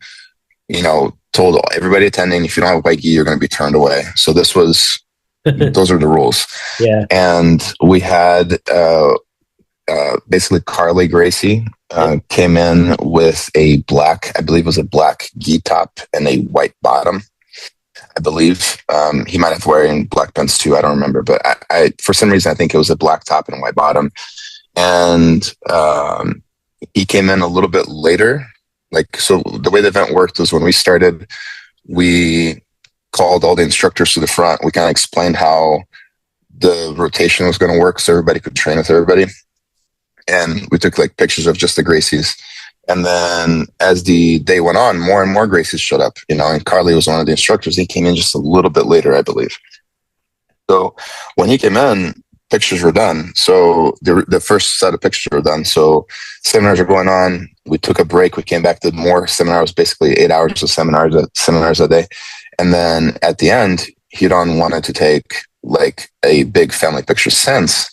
told everybody attending, if you don't have white gi, you're going to be turned away. So those are the rules. Yeah. And we had basically Kroyler Gracie came in with a black, I believe it was a black gi top and a white bottom. I believe. He might have wearing black pants too. I don't remember, but I for some reason I think it was a black top and a white bottom. And he came in a little bit later. Like, so the way the event worked was when we started, we called all the instructors to the front. We kind of explained how the rotation was going to work so everybody could train with everybody. And we took like pictures of just the Gracies. And then as the day went on, more and more Gracies showed up, you know, and Carly was one of the instructors. He came in just a little bit later, I believe. So when he came in, pictures were done. So the first set of pictures were done. So seminars are going on. We took a break. We came back to more seminars, basically 8 hours of seminars a day. And then at the end, Hiron wanted to take like a big family picture since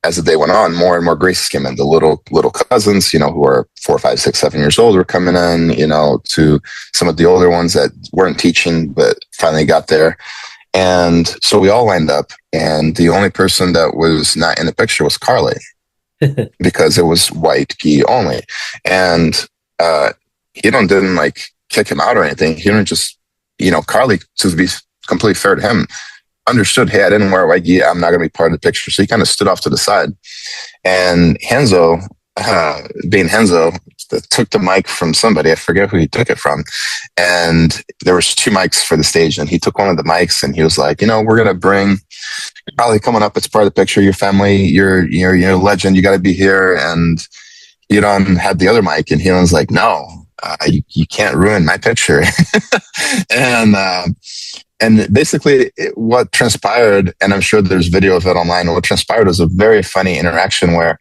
as the day went on, more and more Gracies came in. The little cousins, you know, who are 4, 5, 6, 7 years old were coming in, you know, to some of the older ones that weren't teaching, but finally got there. And so we all lined up, and the only person that was not in the picture was Carly because it was white gi only. And Hiron didn't like kick him out or anything. Hiron just, you know, Carly, to be completely fair to him, understood, hey, I didn't wear white gi. I'm not going to be part of the picture. So he kind of stood off to the side. And Henzo, being Henzo, took the mic from somebody. I forget who he took it from. And there was 2 mics for the stage. And he took one of the mics and he was like, you know, we're going to bring Carly coming up. It's part of the picture. Your family, you're a legend. You got to be here. And Hiron had the other mic and Hiron's like, no, you can't ruin my picture. And basically what transpired, and I'm sure there's video of it online, what transpired was a very funny interaction where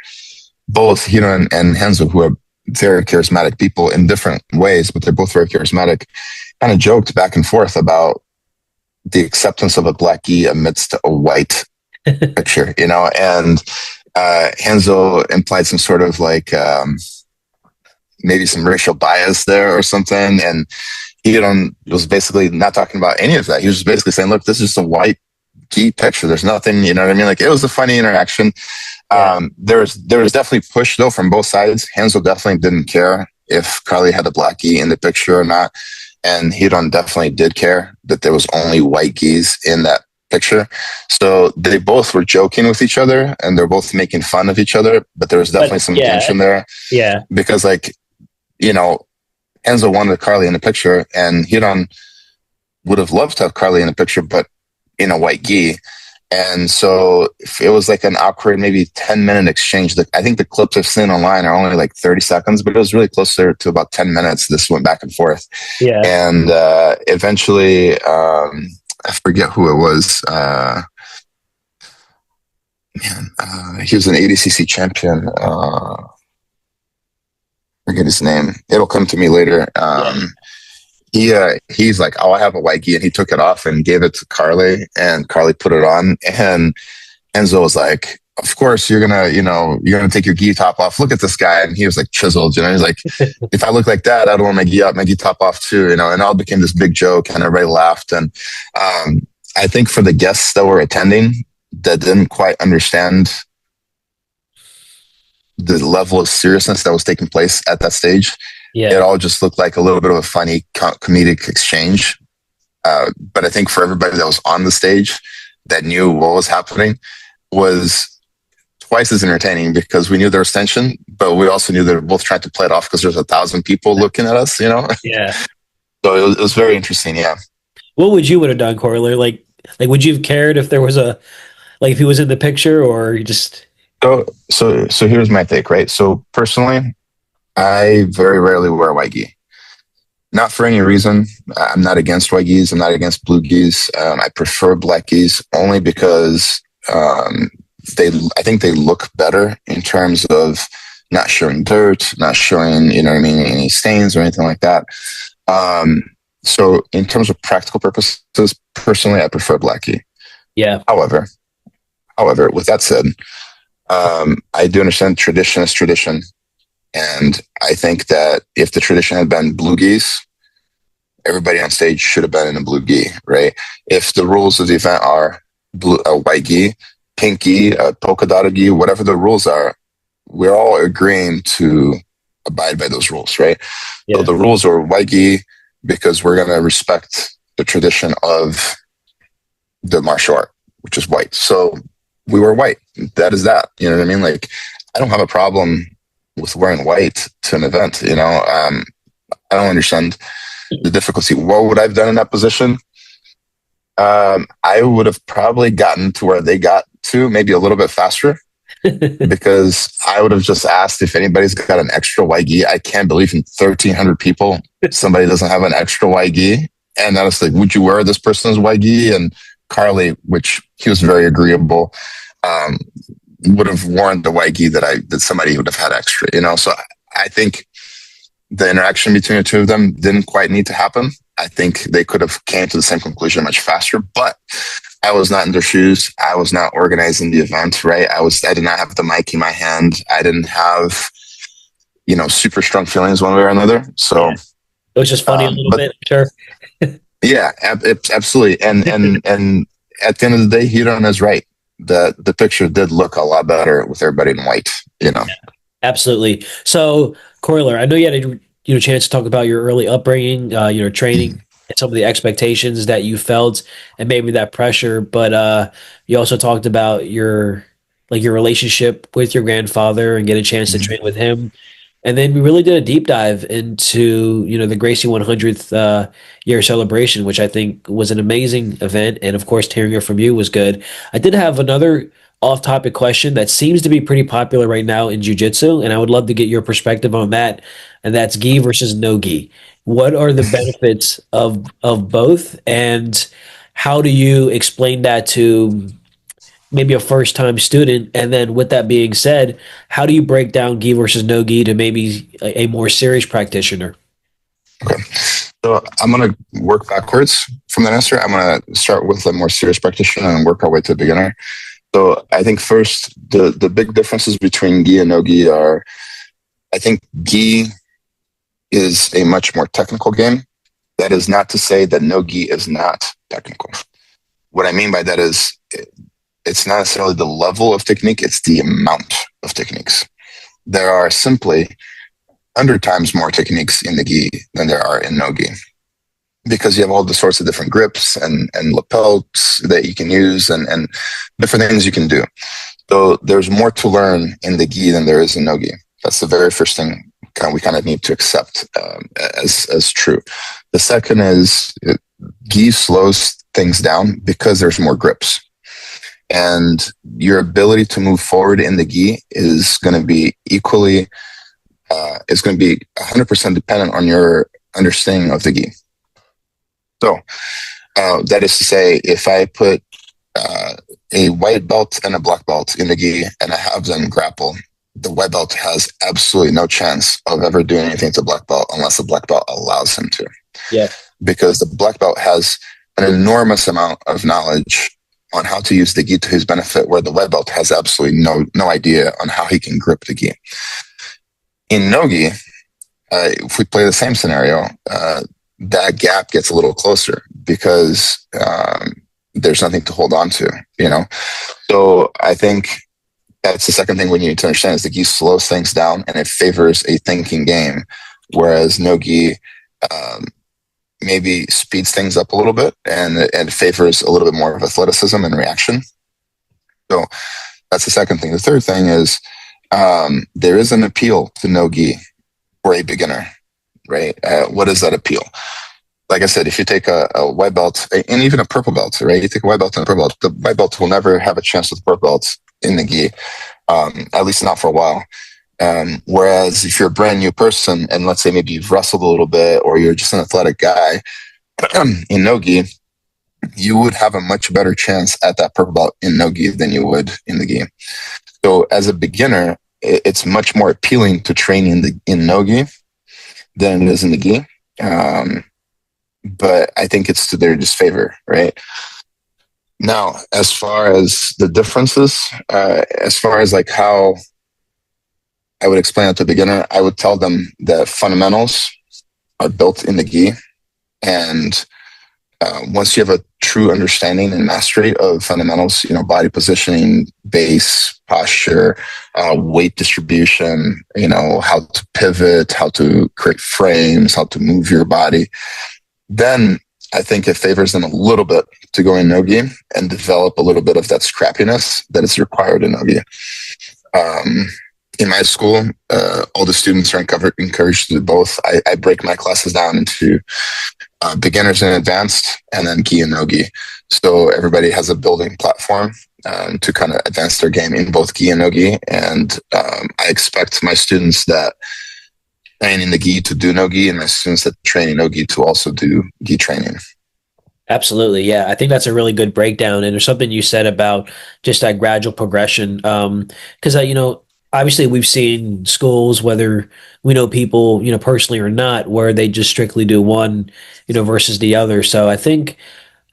both Hiron and Henzo, who are very charismatic people in different ways, but they're both very charismatic, kind of joked back and forth about the acceptance of a black gi amidst a white picture, you know, and Henzo implied some sort of like maybe some racial bias there or something. And Hiron was basically not talking about any of that. He was just basically saying, look, this is just a white gi picture. There's nothing, you know what I mean? Like, it was a funny interaction. Yeah. There was definitely push though from both sides. Henzo definitely didn't care if Carly had a black gi in the picture or not. And Hiron definitely did care that there was only white gis in that picture. So they both were joking with each other and they're both making fun of each other, but there was definitely some tension there. Yeah. Because like, you know, Henzo wanted Carly in the picture, and Hiron would have loved to have Carly in the picture, but in a white gi. And so it was like an awkward, maybe 10-minute exchange. I think the clips I've seen online are only like 30 seconds, but it was really closer to about 10 minutes. This went back and forth. Yeah. And eventually, I forget who it was. He was an ADCC champion. Forget his name. It'll come to me later. He's like, oh, I have a white gi, and he took it off and gave it to Carly, and Carly put it on, and Enzo was like, of course you're gonna take your gi top off. Look at this guy, and he was like chiseled, you know. He's like, if I look like that, I don't want my gi top off too, you know. And it all became this big joke, and everybody laughed. And I think for the guests that were attending that didn't quite understand the level of seriousness that was taking place at that stage, it all just looked like a little bit of a funny comedic exchange. But I think for everybody that was on the stage that knew what was happening, was twice as entertaining, because we knew there was tension, but we also knew they were both trying to play it off because there's 1,000 people looking at us, you know? Yeah. So it was very interesting. Yeah. What would you would have done, Kroyler? Like, would you have cared if there was if he was in the picture, or you just... So here's my take, right? So personally, I very rarely wear white gi. Not for any reason. I'm not against white gis. I'm not against blue gis. I prefer black gis only because I think they look better in terms of not showing dirt, not showing, you know what I mean, any stains or anything like that. So in terms of practical purposes, personally, I prefer black gi. Yeah. However, with that said, I do understand tradition is tradition. And I think that if the tradition had been blue gis, everybody on stage should have been in a blue gi, right? If the rules of the event are white gi, pink gi, polka dotted gi, whatever the rules are, we're all agreeing to abide by those rules, right? Yeah. So the rules are white gi because we're going to respect the tradition of the martial art, which is white. So we were white. That is that. You know what I mean? Like, I don't have a problem with wearing white to an event. I don't understand the difficulty. What would I have done in that position? I would have probably gotten to where they got to, maybe a little bit faster, because I would have just asked if anybody's got an extra white gi. I can't believe in 1,300 people somebody doesn't have an extra white gi. And I was like, would you wear this person's white gi? And Carly, which he was very agreeable, would have worn the white gi that somebody would have had extra. So I think the interaction between the two of them didn't quite need to happen. I think they could have came to the same conclusion much faster, but I was not in their shoes. I was not organizing the event, right? I did not have the mic in my hand. I didn't have, super strong feelings one way or another. So it was just funny a little bit, sure. Yeah, absolutely. And at the end of the day, Hiron is right. The picture did look a lot better with everybody in white, Yeah, absolutely. So, Kroyler, I know you had a chance to talk about your early upbringing, training, and some of the expectations that you felt, and maybe that pressure. But you also talked about your relationship with your grandfather and get a chance to train with him. And then we really did a deep dive into, the Gracie 100th year celebration, which I think was an amazing event. And of course, hearing it from you was good. I did have another off-topic question that seems to be pretty popular right now in jiu-jitsu, and I would love to get your perspective on that. And that's gi versus no gi. What are the benefits of both, and how do you explain that to maybe a first-time student? And then with that being said, how do you break down gi versus no gi to maybe a more serious practitioner? Okay. So I'm going to work backwards from that answer. I'm going to start with a more serious practitioner and work our way to a beginner. So I think first, the big differences between gi and no gi are, I think gi is a much more technical game. That is not to say that no gi is not technical. What I mean by that is, it's not necessarily the level of technique, it's the amount of techniques. There are simply 100 times more techniques in the gi than there are in no gi, because you have all the sorts of different grips and lapels that you can use and different things you can do. So there's more to learn in the gi than there is in no gi. That's the very first thing we kind of need to accept as true. The second is gi slows things down because there's more grips. And your ability to move forward in the gi is going to be equally, is going to be 100% dependent on your understanding of the gi. So that is to say, if I put a white belt and a black belt in the gi and I have them grapple, the white belt has absolutely no chance of ever doing anything to the black belt unless the black belt allows him to. Yeah. Because the black belt has an enormous amount of knowledge on how to use the gi to his benefit, where the white belt has absolutely no idea on how he can grip the gi. In no gi, if we play the same scenario, that gap gets a little closer because there's nothing to hold on to, So I think that's the second thing we need to understand is the gi slows things down and it favors a thinking game, whereas no gi maybe speeds things up a little bit and favors a little bit more of athleticism and reaction. So that's the second thing. The third thing is there is an appeal to no gi for a beginner, right? What is that appeal? Like I said, if you take a white belt and even a purple belt, right? You take a white belt and a purple belt, the white belt will never have a chance with purple belts in the gi, at least not for a while. Whereas if you're a brand new person and let's say maybe you've wrestled a little bit or you're just an athletic guy in no gi, you would have a much better chance at that purple belt in no gi than you would in the gi. So as a beginner, it's much more appealing to train in no gi than it is in the gi. But I think it's to their disfavor, right? Now, as far as the differences, as far as like how I would explain it to a beginner, I would tell them the fundamentals are built in the gi. And once you have a true understanding and mastery of fundamentals, body positioning, base, posture, weight distribution, how to pivot, how to create frames, how to move your body, then I think it favors them a little bit to go in no-gi and develop a little bit of that scrappiness that is required in no-gi. In my school, all the students are encouraged to do both. I break my classes down into beginners and advanced, and then gi and no-gi. So everybody has a building platform to kind of advance their game in both gi and no-gi. And I expect my students that train in the gi to do no-gi, and my students that train in no-gi to also do gi training. Absolutely. Yeah. I think that's a really good breakdown. And there's something you said about just that gradual progression. Because, obviously we've seen schools, whether we know people, personally or not, where they just strictly do one, versus the other. So I think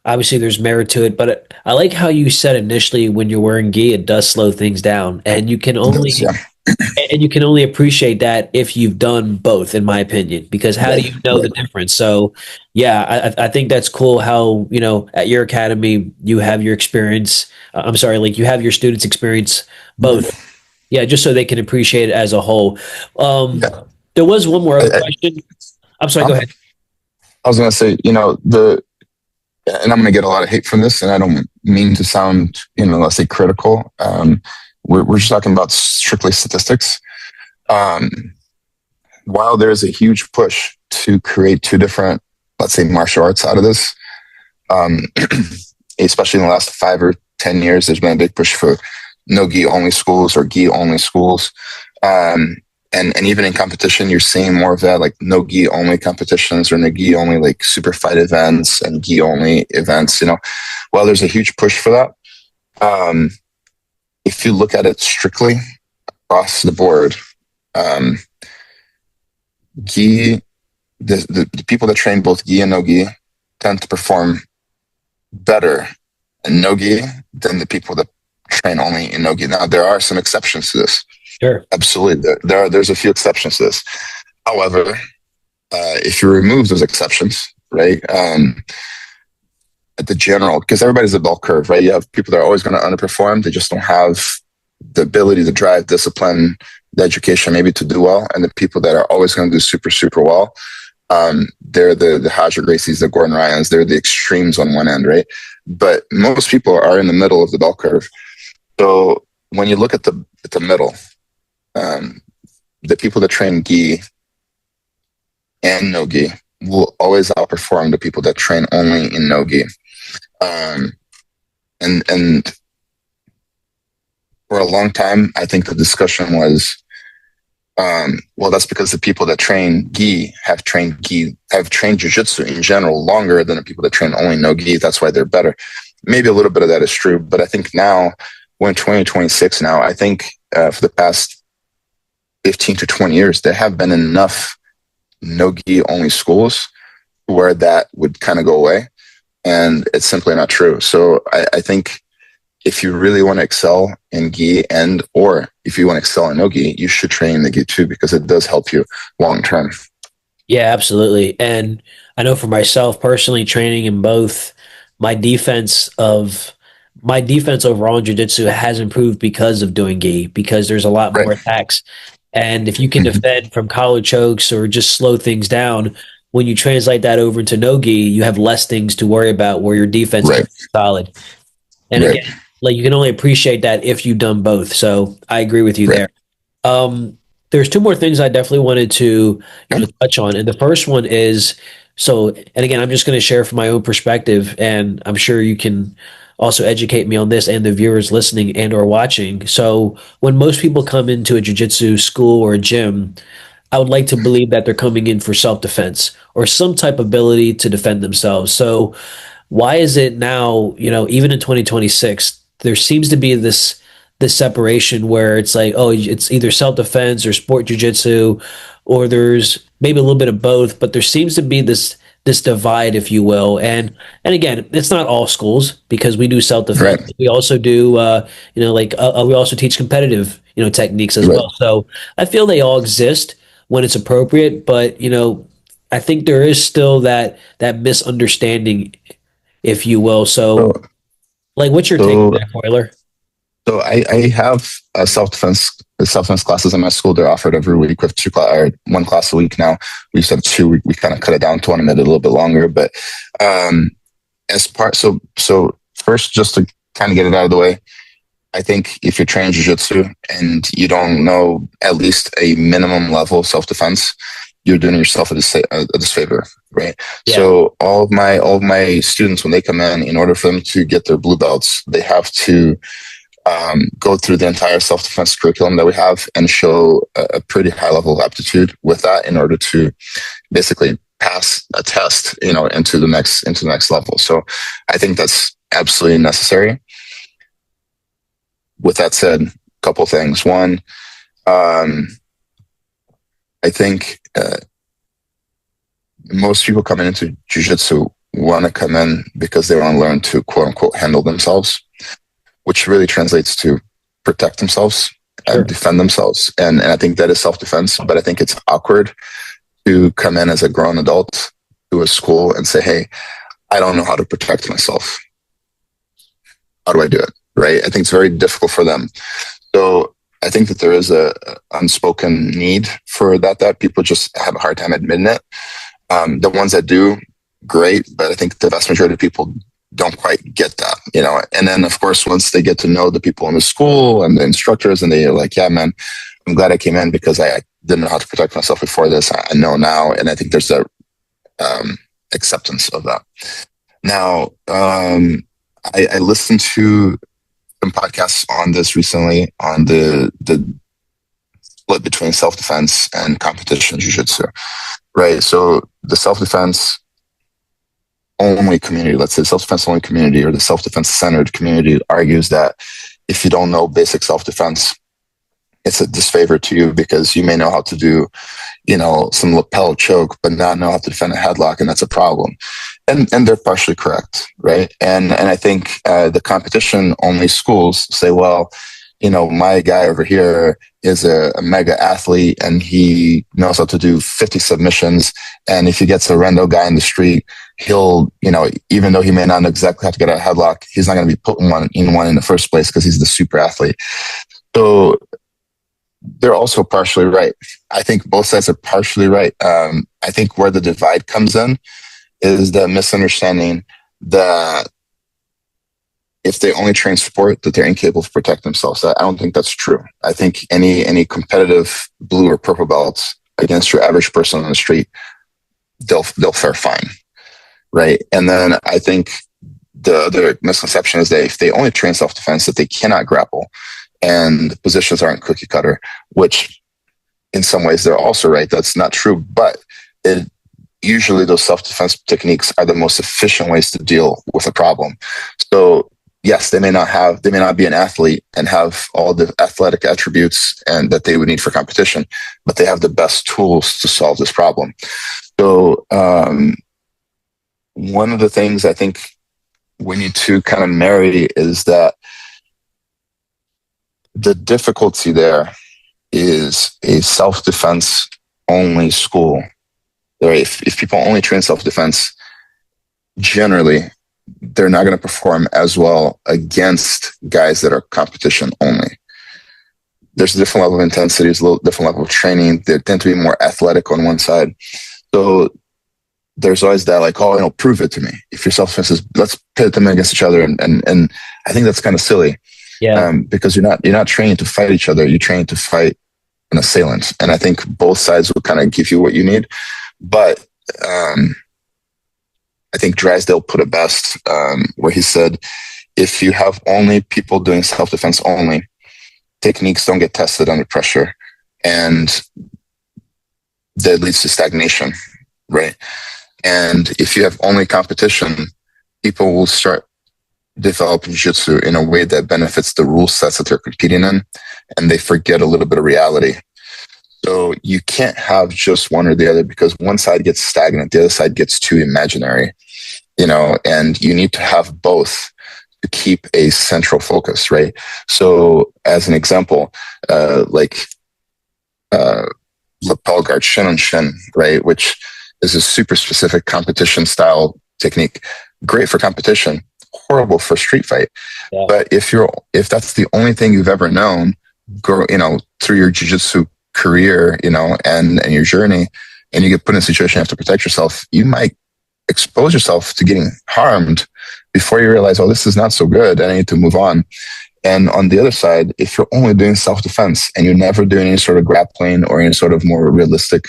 obviously there's merit to it. But I like how you said initially when you're wearing gi, it does slow things down. And you can only. Yeah. And you can only appreciate that if you've done both, in my opinion, because how do you know the difference? So, yeah, I think that's cool how, at your academy, you have your experience. I'm sorry, like you have your students experience both. Yeah, just so they can appreciate it as a whole. Yeah. There was one more other question. I'm sorry, go ahead. I was going to say, and I'm going to get a lot of hate from this, and I don't mean to sound, let's say critical. We're just talking about strictly statistics. While there's a huge push to create two different, let's say, martial arts out of this, especially in the last 5 or 10 years, there's been a big push for no-gi only schools or gi only schools. And even in competition, you're seeing more of that, like no-gi only competitions or no-gi only like super fight events and gi only events. While there's a huge push for that, if you look at it strictly across the board, gi, the people that train both gi and no-gi tend to perform better in no-gi than the people that train only in no-gi. Now, there are some exceptions to this. Sure. Absolutely. There's a few exceptions to this. However, if you remove those exceptions, right, at the general, because everybody's a bell curve, right? You have people that are always going to underperform. They just don't have the ability, the drive, discipline, the education maybe to do well. And the people that are always going to do super, super well, they're the Kroyler Gracies, the Gordon Ryans. They're the extremes on one end, right? But most people are in the middle of the bell curve. So when you look at the middle, the people that train gi and no gi will always outperform the people that train only in no gi. And for a long time, I think the discussion was, well, that's because the people that train gi have trained jiu-jitsu in general longer than the people that train only no gi. That's why they're better. Maybe a little bit of that is true, but I think now we're in 2026 now. I think for the past 15 to 20 years, there have been enough no-gi only schools where that would kind of go away. And it's simply not true. So I think if you really want to excel in gi or if you want to excel in no-gi, you should train in the gi too, because it does help you long term. Yeah, absolutely. And I know for myself personally, training in both, my defense overall in jiu-jitsu has improved because of doing gi, because there's a lot more attacks. And if you can defend from collar chokes or just slow things down, when you translate that over into no-gi, you have less things to worry about where your defense is solid. And again, like you can only appreciate that if you've done both. So I agree with you there. There's two more things I definitely wanted to touch on. And the first one is, and again, I'm just going to share from my own perspective, and I'm sure you can also educate me on this and the viewers listening and or watching. So when most people come into a jiu-jitsu school or a gym, I would like to believe that they're coming in for self-defense or some type of ability to defend themselves. So why is it now, even in 2026, there seems to be this separation where it's like, oh, it's either self-defense or sport jiu-jitsu, or there's maybe a little bit of both, but there seems to be this divide, if you will. And again, it's not all schools, because we do self-defense. Right. We also do, we also teach competitive, techniques as well. So I feel they all exist when it's appropriate, but, I think there is still that misunderstanding, if you will. What's your take on that, Kroyler? So I have a self-defense The self-defense classes in my school, they're offered every week with one class a week now. We used to have two. We kind of cut it down to one and made it a little bit longer. But so first, just to kind of get it out of the way, I think if you're training jiu-jitsu and you don't know at least a minimum level of self-defense, you're doing yourself a disfavor, right? Yeah. So all of my students, when they come in order for them to get their blue belts, they have to go through the entire self-defense curriculum that we have and show a pretty high level of aptitude with that in order to basically pass a test, into the next level. So I think that's absolutely necessary. With that said, a couple things. One, I think most people coming into jiu-jitsu want to come in because they want to learn to quote unquote handle themselves, which really translates to protect themselves and defend themselves. And I think that is self-defense, but I think it's awkward to come in as a grown adult to a school and say, hey, I don't know how to protect myself. How do I do it? Right? I think it's very difficult for them. So I think that there is a unspoken need for that people just have a hard time admitting it. The ones that do, great, but I think the vast majority of people don't quite get that, And then, of course, once they get to know the people in the school and the instructors, and they're like, yeah, man, I'm glad I came in because I didn't know how to protect myself before this. I know now. And I think there's a acceptance of that. Now, I listened to some podcasts on this recently on the split between self-defense and competition jiu-jitsu, right? So the self-defense only community, let's say self-defense only community or the self-defense centered community argues that if you don't know basic self-defense, it's a disfavor to you because you may know how to do, some lapel choke, but not know how to defend a headlock, and that's a problem. And they're partially correct, right? And I think the competition only schools say, well, my guy over here is a mega athlete and he knows how to do 50 submissions. And if he gets a rando guy in the street, he'll, even though he may not know exactly how to get a headlock, he's not going to be putting one in the first place because he's the super athlete. So they're also partially right. I think both sides are partially right. I think where the divide comes in is the misunderstanding that if they only train sport, that they're incapable of protecting themselves. I don't think that's true. I think any competitive blue or purple belts against your average person on the street, they'll fare fine, right? And then I think the other misconception is that if they only train self-defense, that they cannot grapple and the positions aren't cookie cutter, which in some ways they're also right. That's not true, but usually those self-defense techniques are the most efficient ways to deal with a problem. So yes, they may not be an athlete and have all the athletic attributes and that they would need for competition, but they have the best tools to solve this problem. So one of the things I think we need to kind of marry is that the difficulty there is a self-defense only school. If people only train self-defense, generally, they're not going to perform as well against guys that are competition only. There's a different level of intensity, there's a little different level of training. They tend to be more athletic on one side. So there's always that like, prove it to me. If your self-defense is, let's pit them against each other. And I think that's kind of silly. Yeah. Because you're not trained to fight each other. You're trained to fight an assailant. And I think both sides will kind of give you what you need. But I think Drysdale put it best where he said, if you have only people doing self-defense only, techniques don't get tested under pressure. And that leads to stagnation, right? And if you have only competition, people will start developing jiu-jitsu in a way that benefits the rule sets that they're competing in, and they forget a little bit of reality. So you can't have just one or the other because one side gets stagnant, the other side gets too imaginary, and you need to have both to keep a central focus, right? So as an example, lapel guard, shin on shin, right? Which is a super specific competition style technique. Great for competition, horrible for street fight. Yeah. But if that's the only thing you've ever known, grow, through your jiu-jitsu career, and your journey, and you get put in a situation you have to protect yourself, you might expose yourself to getting harmed before you realize, oh, this is not so good. I need to move on. And on the other side, if you're only doing self-defense and you're never doing any sort of grappling or any sort of more realistic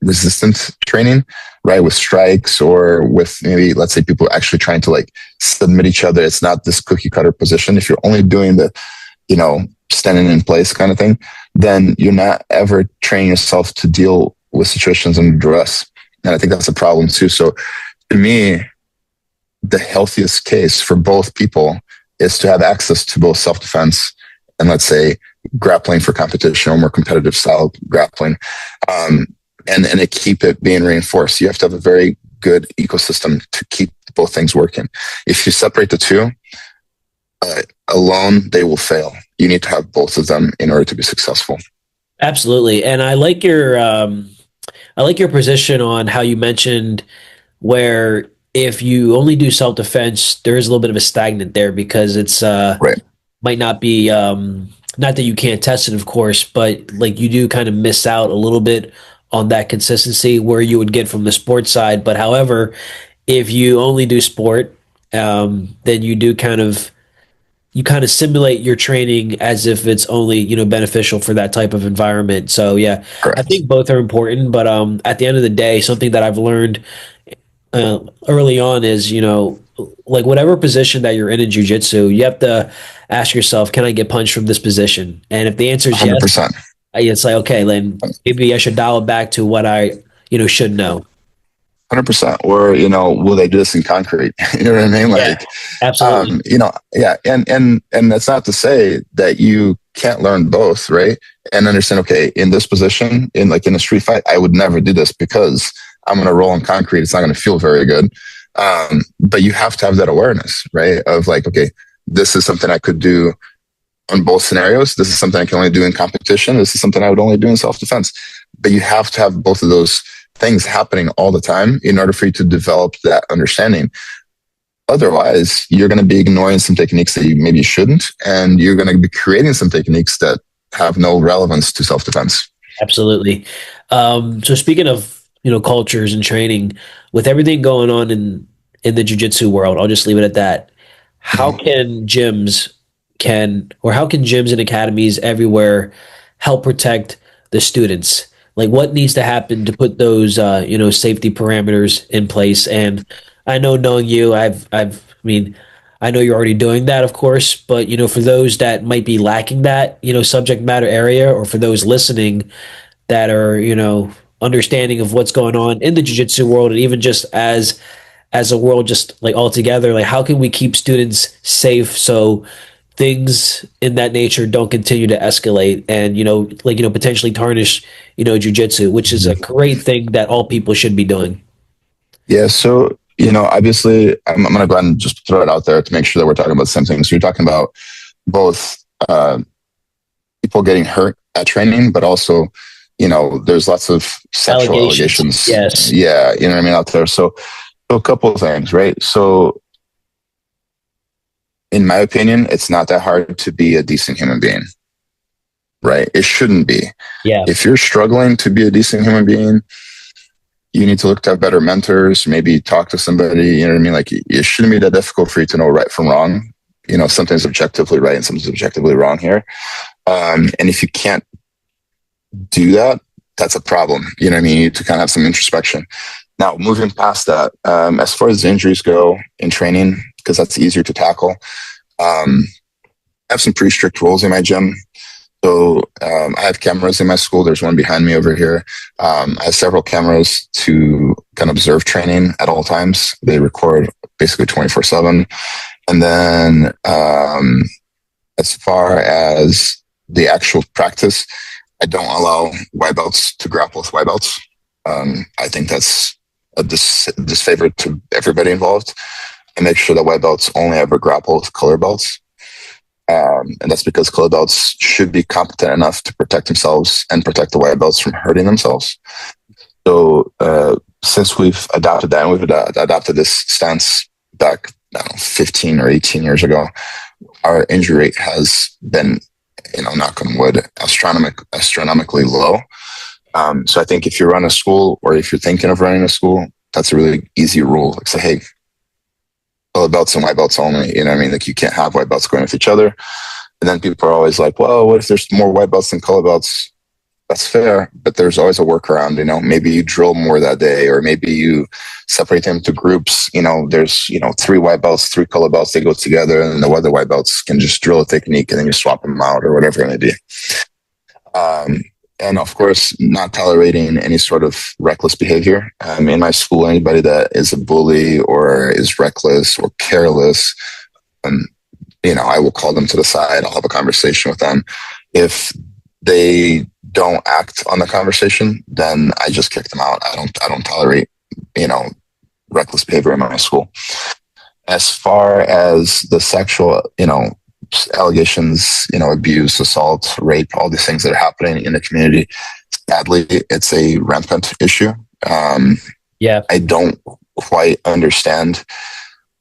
resistance training, right, with strikes or with maybe, let's say, people actually trying to like submit each other, it's not this cookie cutter position. If you're only doing the, standing in place kind of thing, then you're not ever training yourself to deal with situations under duress. And I think that's a problem too. So to me, the healthiest case for both people is to have access to both self-defense and, let's say, grappling for competition or more competitive style grappling, and to keep it being reinforced. You have to have a very good ecosystem to keep both things working. If you separate the two, alone, they will fail. You need to have both of them in order to be successful. Absolutely. And I like your position on how you mentioned where if you only do self-defense, there is a little bit of a stagnant there because it's Right. might not be not that you can't test it, of course, but like you do kind of miss out a little bit on that consistency where you would get from the sports side. But however, if you only do sport, then you kind of simulate your training as if it's only beneficial for that type of environment. So yeah, I Correct. think both are important, but at the end of the day, something that I've learned early on is like whatever position that you're in jiu-jitsu, you have to ask yourself, can I get punched from this position? And if the answer is yes, 100%. it's like, okay, then maybe I should dial it back to what I should know. 100%. Or, will they do this in concrete? You know what I mean? Yeah, Like, absolutely. yeah. And that's not to say that you can't learn both, right? And understand, okay, in this position, in a street fight, I would never do this because I'm going to roll on concrete. It's not going to feel very good. But you have to have that awareness, right? Of like, okay, this is something I could do on both scenarios. This is something I can only do in competition. This is something I would only do in self-defense. But you have to have both of those things happening all the time in order for you to develop that understanding. Otherwise, you're going to be ignoring some techniques that you maybe shouldn't, and you're going to be creating some techniques that have no relevance to self-defense. Absolutely. So speaking of cultures and training, with everything going on in the jiu-jitsu world, I'll just leave it at that. How can gyms and academies everywhere help protect the students? Like, what needs to happen to put those safety parameters in place? And I know, knowing you, I know you're already doing that, of course, but for those that might be lacking that subject matter area, or for those listening that are understanding of what's going on in the jiu-jitsu world, and even just as a world, just like altogether, like how can we keep students safe so things in that nature don't continue to escalate and potentially tarnish jiu-jitsu, which is a great thing that all people should be doing. Yeah. So, obviously, I'm going to go ahead and just throw it out there to make sure that we're talking about the same thing. So you're talking about both people getting hurt at training, but also, there's lots of sexual allegations. Yes. Yeah. You know what I mean? Out there. So a couple of things, right? So in my opinion, it's not that hard to be a decent human being, right? It shouldn't be. Yeah. If you're struggling to be a decent human being, you need to look to have better mentors, maybe talk to somebody, you know what I mean? Like, it shouldn't be that difficult for you to know right from wrong. Something's objectively right and something's objectively wrong here. And if you can't do that, that's a problem. You know what I mean? You need to kind of have some introspection. Now, moving past that, as far as injuries go in training, because that's easier to tackle, I have some pretty strict rules in my gym. So I have cameras in my school. There's one behind me over here. I have several cameras to kind of observe training at all times. They record basically 24/7. And then as far as the actual practice, I don't allow white belts to grapple with white belts. I think that's a disfavor to everybody involved. I make sure that white belts only ever grapple with color belts. And that's because color belts should be competent enough to protect themselves and protect the white belts from hurting themselves. So since we've adopted that, and we've adopted this stance back, I don't know, 15 or 18 years ago, our injury rate has been knock on wood, astronomically low. So I think if you run a school, or if you're thinking of running a school, that's a really easy rule. Like, say, hey, color belts and white belts only. You know what I mean? Like, you can't have white belts going with each other. And then people are always like, well, what if there's more white belts than color belts? That's fair, but there's always a workaround. Maybe you drill more that day, or maybe you separate them into groups. There's 3 white belts, 3 color belts, they go together, and the other white belts can just drill a technique, and then you swap them out, or whatever it may be. And of course, not tolerating any sort of reckless behavior. In my school, anybody that is a bully or is reckless or careless, I will call them to the side. I'll have a conversation with them. If they don't act on the conversation, then I just kick them out. I don't tolerate, reckless behavior in my school. As far as the sexual, allegations, abuse, assault, rape, all these things that are happening in the community, sadly, it's a rampant issue. Yeah. I don't quite understand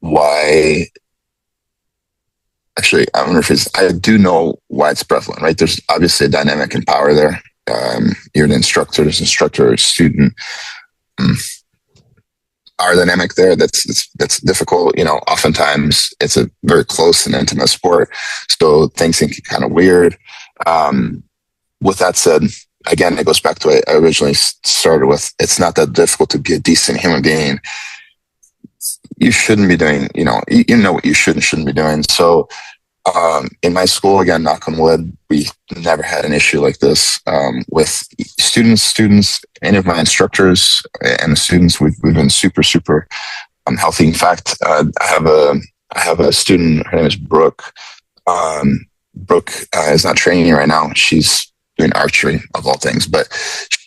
why. Actually, I do know why it's prevalent, right? There's obviously a dynamic in power there. You're an instructor, there's instructor, student. Our dynamic there, that's difficult. Oftentimes it's a very close and intimate sport, so things can get kind of weird. With that said, again, it goes back to what I originally started with. It's not that difficult to be a decent human being. You shouldn't be doing, you know what you should and shouldn't be doing. So in my school, again, knock on wood, we never had an issue like this with students, any of my instructors and the students. We've been super, super healthy. In fact, I have a student. Her name is Brooke. Brooke is not training right now. She's doing archery, of all things, but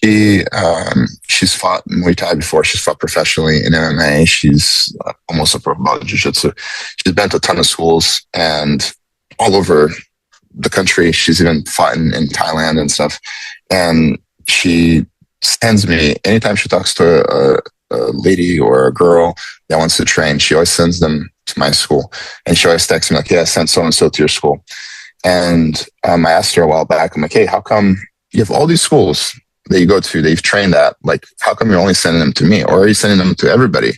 she's fought Muay Thai before. She's fought professionally in MMA. She's almost a pro about Jiu-Jitsu. She's been to a ton of schools and all over the country. She's even fought in Thailand and stuff. And she sends me, anytime she talks to a lady or a girl that wants to train, she always sends them to my school. And she always texts me like, yeah, send so-and-so to your school. And I asked her a while back, I'm like, hey, how come you have all these schools that you go to, that you've trained at? Like, how come you're only sending them to me? Or are you sending them to everybody?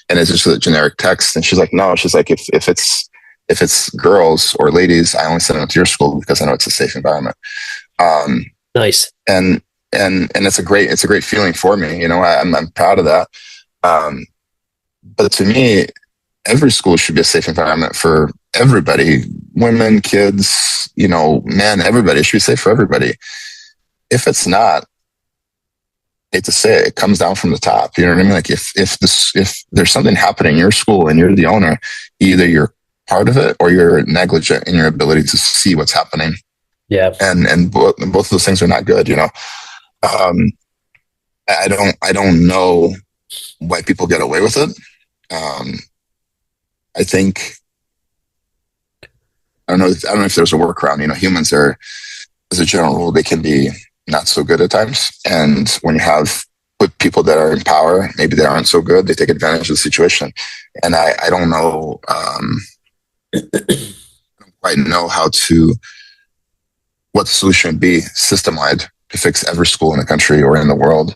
And it's just a generic text. And she's like, no, she's like, if it's girls or ladies, I only send them to your school because I know it's a safe environment. Nice. And it's a great feeling for me. I'm proud of that. But to me, every school should be a safe environment for everybody, women, kids, men, everybody. It should be safe for everybody. If it's not, I hate to say it comes down from the top. You know what I mean? Like if there's something happening in your school and you're the owner, either you're part of it or you're negligent in your ability to see what's happening. Yeah. And both of those things are not good. I don't know why people get away with it. I think, I don't know if there's a workaround. Humans are, as a general rule, they can be not so good at times. And when you have with people that are in power, maybe they aren't so good, they take advantage of the situation. And I don't know, I don't quite know what the solution would be system-wide to fix every school in the country or in the world.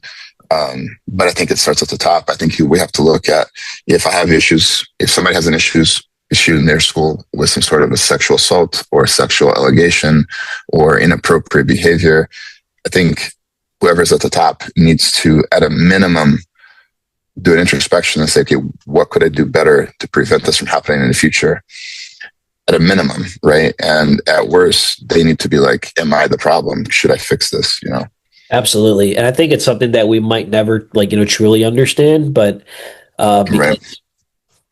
But I think it starts at the top. I think we have to look at, if I have issues, if somebody has an issue in their school with some sort of a sexual assault or sexual allegation or inappropriate behavior, I think whoever's at the top needs to, at a minimum, do an introspection and say, okay, what could I do better to prevent this from happening in the future? At a minimum, right? And at worst, they need to be like, am I the problem? Should I fix this? Absolutely. And I think it's something that we might never truly understand, but because, Right.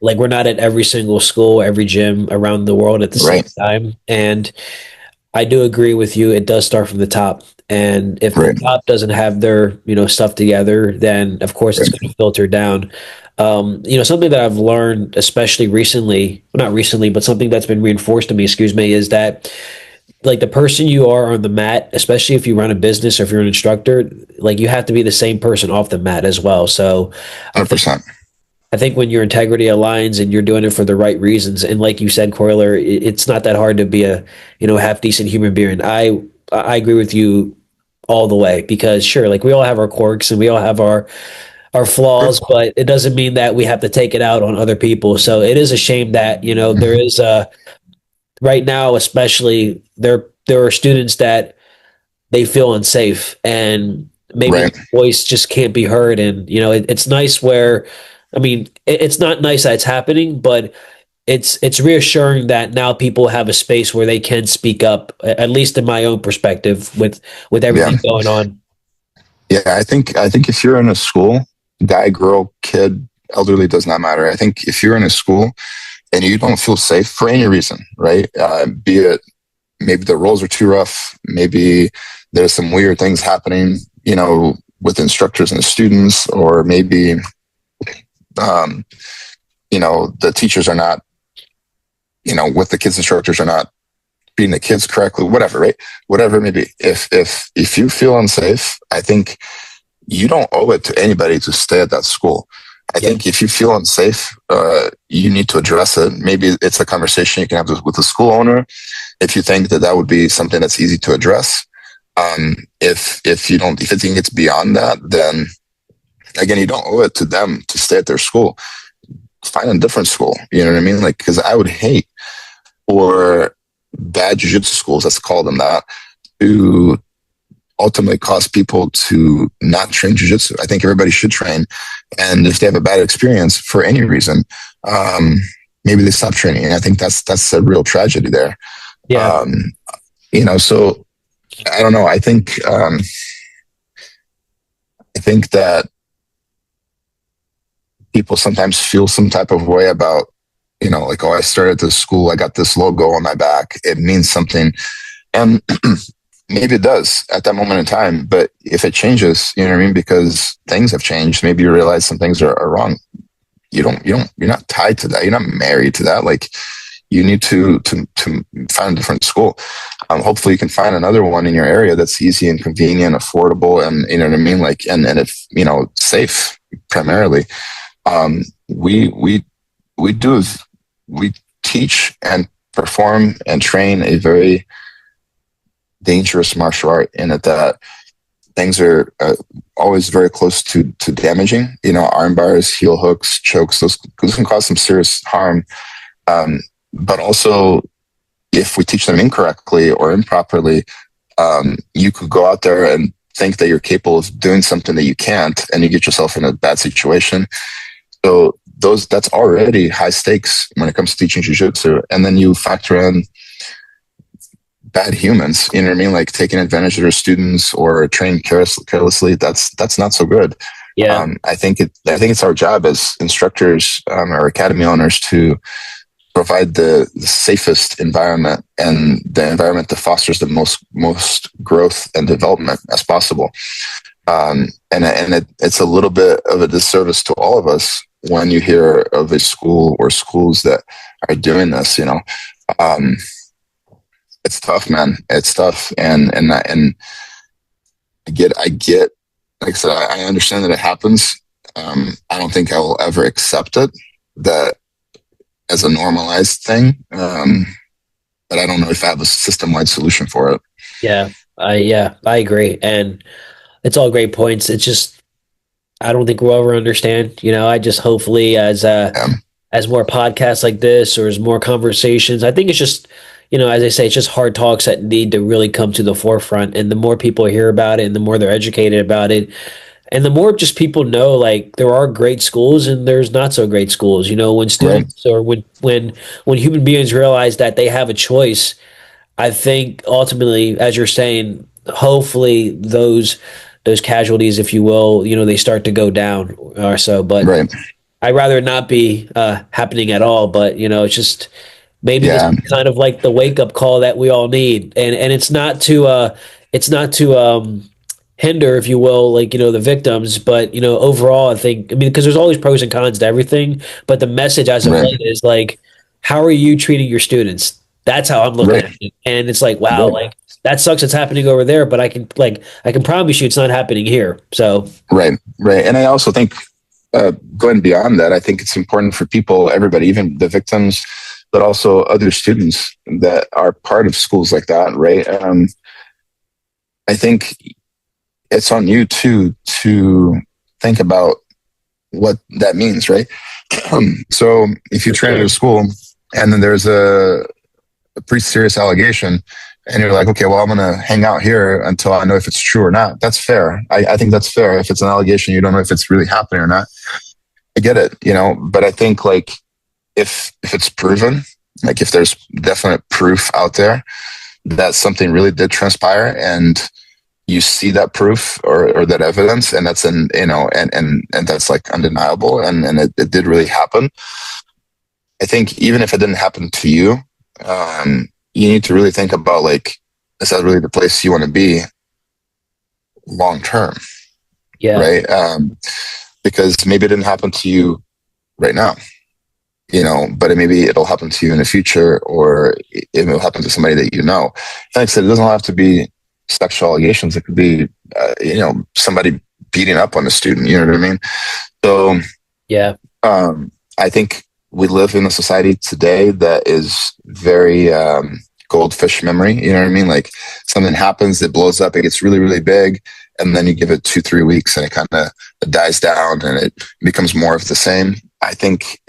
like, we're not at every single school, every gym around the world at the same time. And I do agree with you. It does start from the top. And if the top doesn't have their, stuff together, then of course it's going to filter down. Something that I've learned, especially recently, well, not recently, but something that's been reinforced to me, is that, like, the person you are on the mat, especially if you run a business or if you're an instructor, like, you have to be the same person off the mat as well. So 100%. I think when your integrity aligns and you're doing it for the right reasons, and like you said, Kroyler, it's not that hard to be a half decent human being. I agree with you all the way because sure, like we all have our quirks and we all have our flaws, but it doesn't mean that we have to take it out on other people. So it is a shame that there is right now, especially there are students that they feel unsafe and maybe Right. their voice just can't be heard. And it's nice where, I mean, it's not nice that it's happening, but it's reassuring that now people have a space where they can speak up. At least in my own perspective, with Yeah. everything going on. Yeah. I think if you're in a school, guy, girl, kid, elderly, does not matter. I think if you're in a school and you don't feel safe for any reason, right? Be it maybe the rules are too rough, maybe there's some weird things happening, with instructors and students, or maybe, um, the teachers are not, with the kids, instructors are not treating the kids correctly, whatever, right? Whatever it may be. If you feel unsafe, I think you don't owe it to anybody to stay at that school. I think if you feel unsafe, you need to address it. Maybe it's a conversation you can have with the school owner. If you think that would be something that's easy to address, if you think it's beyond that, then again, you don't owe it to them to stay at their school. Find a different school. You know what I mean? Like, because I would hate for bad jiu-jitsu schools, let's call them that, to ultimately cause people to not train jiu-jitsu. I think everybody should train. And if they have a bad experience for any reason, maybe they stop training. And I think that's a real tragedy there. Yeah. So I don't know. I think that people sometimes feel some type of way about, like, oh, I started this school, I got this logo on my back, it means something. And maybe it does at that moment in time, but if it changes, you know what I mean? Because things have changed. Maybe you realize some things are wrong. You're not tied to that. You're not married to that. Like, you need to find a different school. Hopefully you can find another one in your area that's easy and convenient, affordable, and you know what I mean? Like, and if, safe primarily. We teach and perform and train a very dangerous martial art in that things are always very close to damaging. Arm bars, heel hooks, chokes, those can cause some serious harm. But also, if we teach them incorrectly or improperly, you could go out there and think that you're capable of doing something that you can't, and you get yourself in a bad situation. So that's already high stakes when it comes to teaching jiu-jitsu. And then you factor in bad humans, you know what I mean? Like taking advantage of their students or training carelessly. That's not so good. Yeah. I think it's our job as instructors or academy owners to provide the safest environment and the environment that fosters the most growth and development as possible. And it's a little bit of a disservice to all of us when you hear of a school or schools that are doing this. It's tough, man. It's tough, and I get. Like I said, I understand that it happens. I don't think I will ever accept it that as a normalized thing. But I don't know if I have a system-wide solution for it. Yeah, I agree, and it's all great points. It's just I don't think we'll ever understand. I just hopefully as more podcasts like this or as more conversations, I think it's just as I say, it's just hard talks that need to really come to the forefront. And the more people hear about it, and the more they're educated about it, and the more just people know, like there are great schools and there's not so great schools. When students or when human beings realize that they have a choice, I think ultimately, as you're saying, hopefully those casualties, if you will, they start to go down or so. But I'd rather it not be happening at all. But it's just maybe this is kind of like the wake up call that we all need, and it's not to hinder, if you will, like the victims, but overall, I mean, because there's always pros and cons to everything, but the message as of late is like, how are you treating your students? That's how I'm looking at it, and it's like, wow, like that sucks. It's happening over there, but I can promise you, it's not happening here. So right, and I also think going beyond that, I think it's important for people, everybody, even the victims, but also other students that are part of schools like that, right? I think it's on you too to think about what that means, right? So if you train at a school and then there's a pretty serious allegation, and you're like, okay, well, I'm going to hang out here until I know if it's true or not. That's fair. I think that's fair. If it's an allegation, you don't know if it's really happening or not. I get it, but I think like if it's proven, like if there's definite proof out there that something really did transpire and you see that proof or that evidence and that's and that's like undeniable and it did really happen. I think even if it didn't happen to you, you need to really think about like, is that really the place you want to be long term? Yeah. Right. Because maybe it didn't happen to you right now, but maybe it'll happen to you in the future, or it will happen to somebody that you know. Like I said, it doesn't have to be sexual allegations. It could be, somebody beating up on a student. You know what I mean? So, yeah, I think we live in a society today that is very goldfish memory. You know what I mean? Like something happens, it blows up, it gets really, really big, and then you give it 2-3 weeks, and it kind of dies down, and it becomes more of the same. I think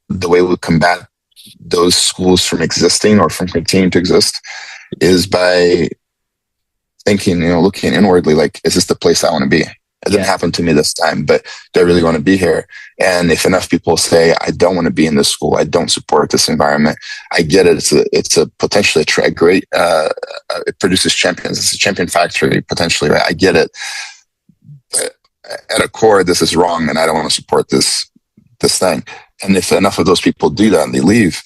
the way we combat those schools from existing or from continuing to exist is by thinking, looking inwardly, like, is this the place I want to be? It didn't happen to me this time, but do I really want to be here? And if enough people say, I don't want to be in this school, I don't support this environment, I get it. It's a potentially a great, it produces champions. It's a champion factory, potentially, right? I get it. But at a core, this is wrong, and I don't want to support this thing. And if enough of those people do that and they leave,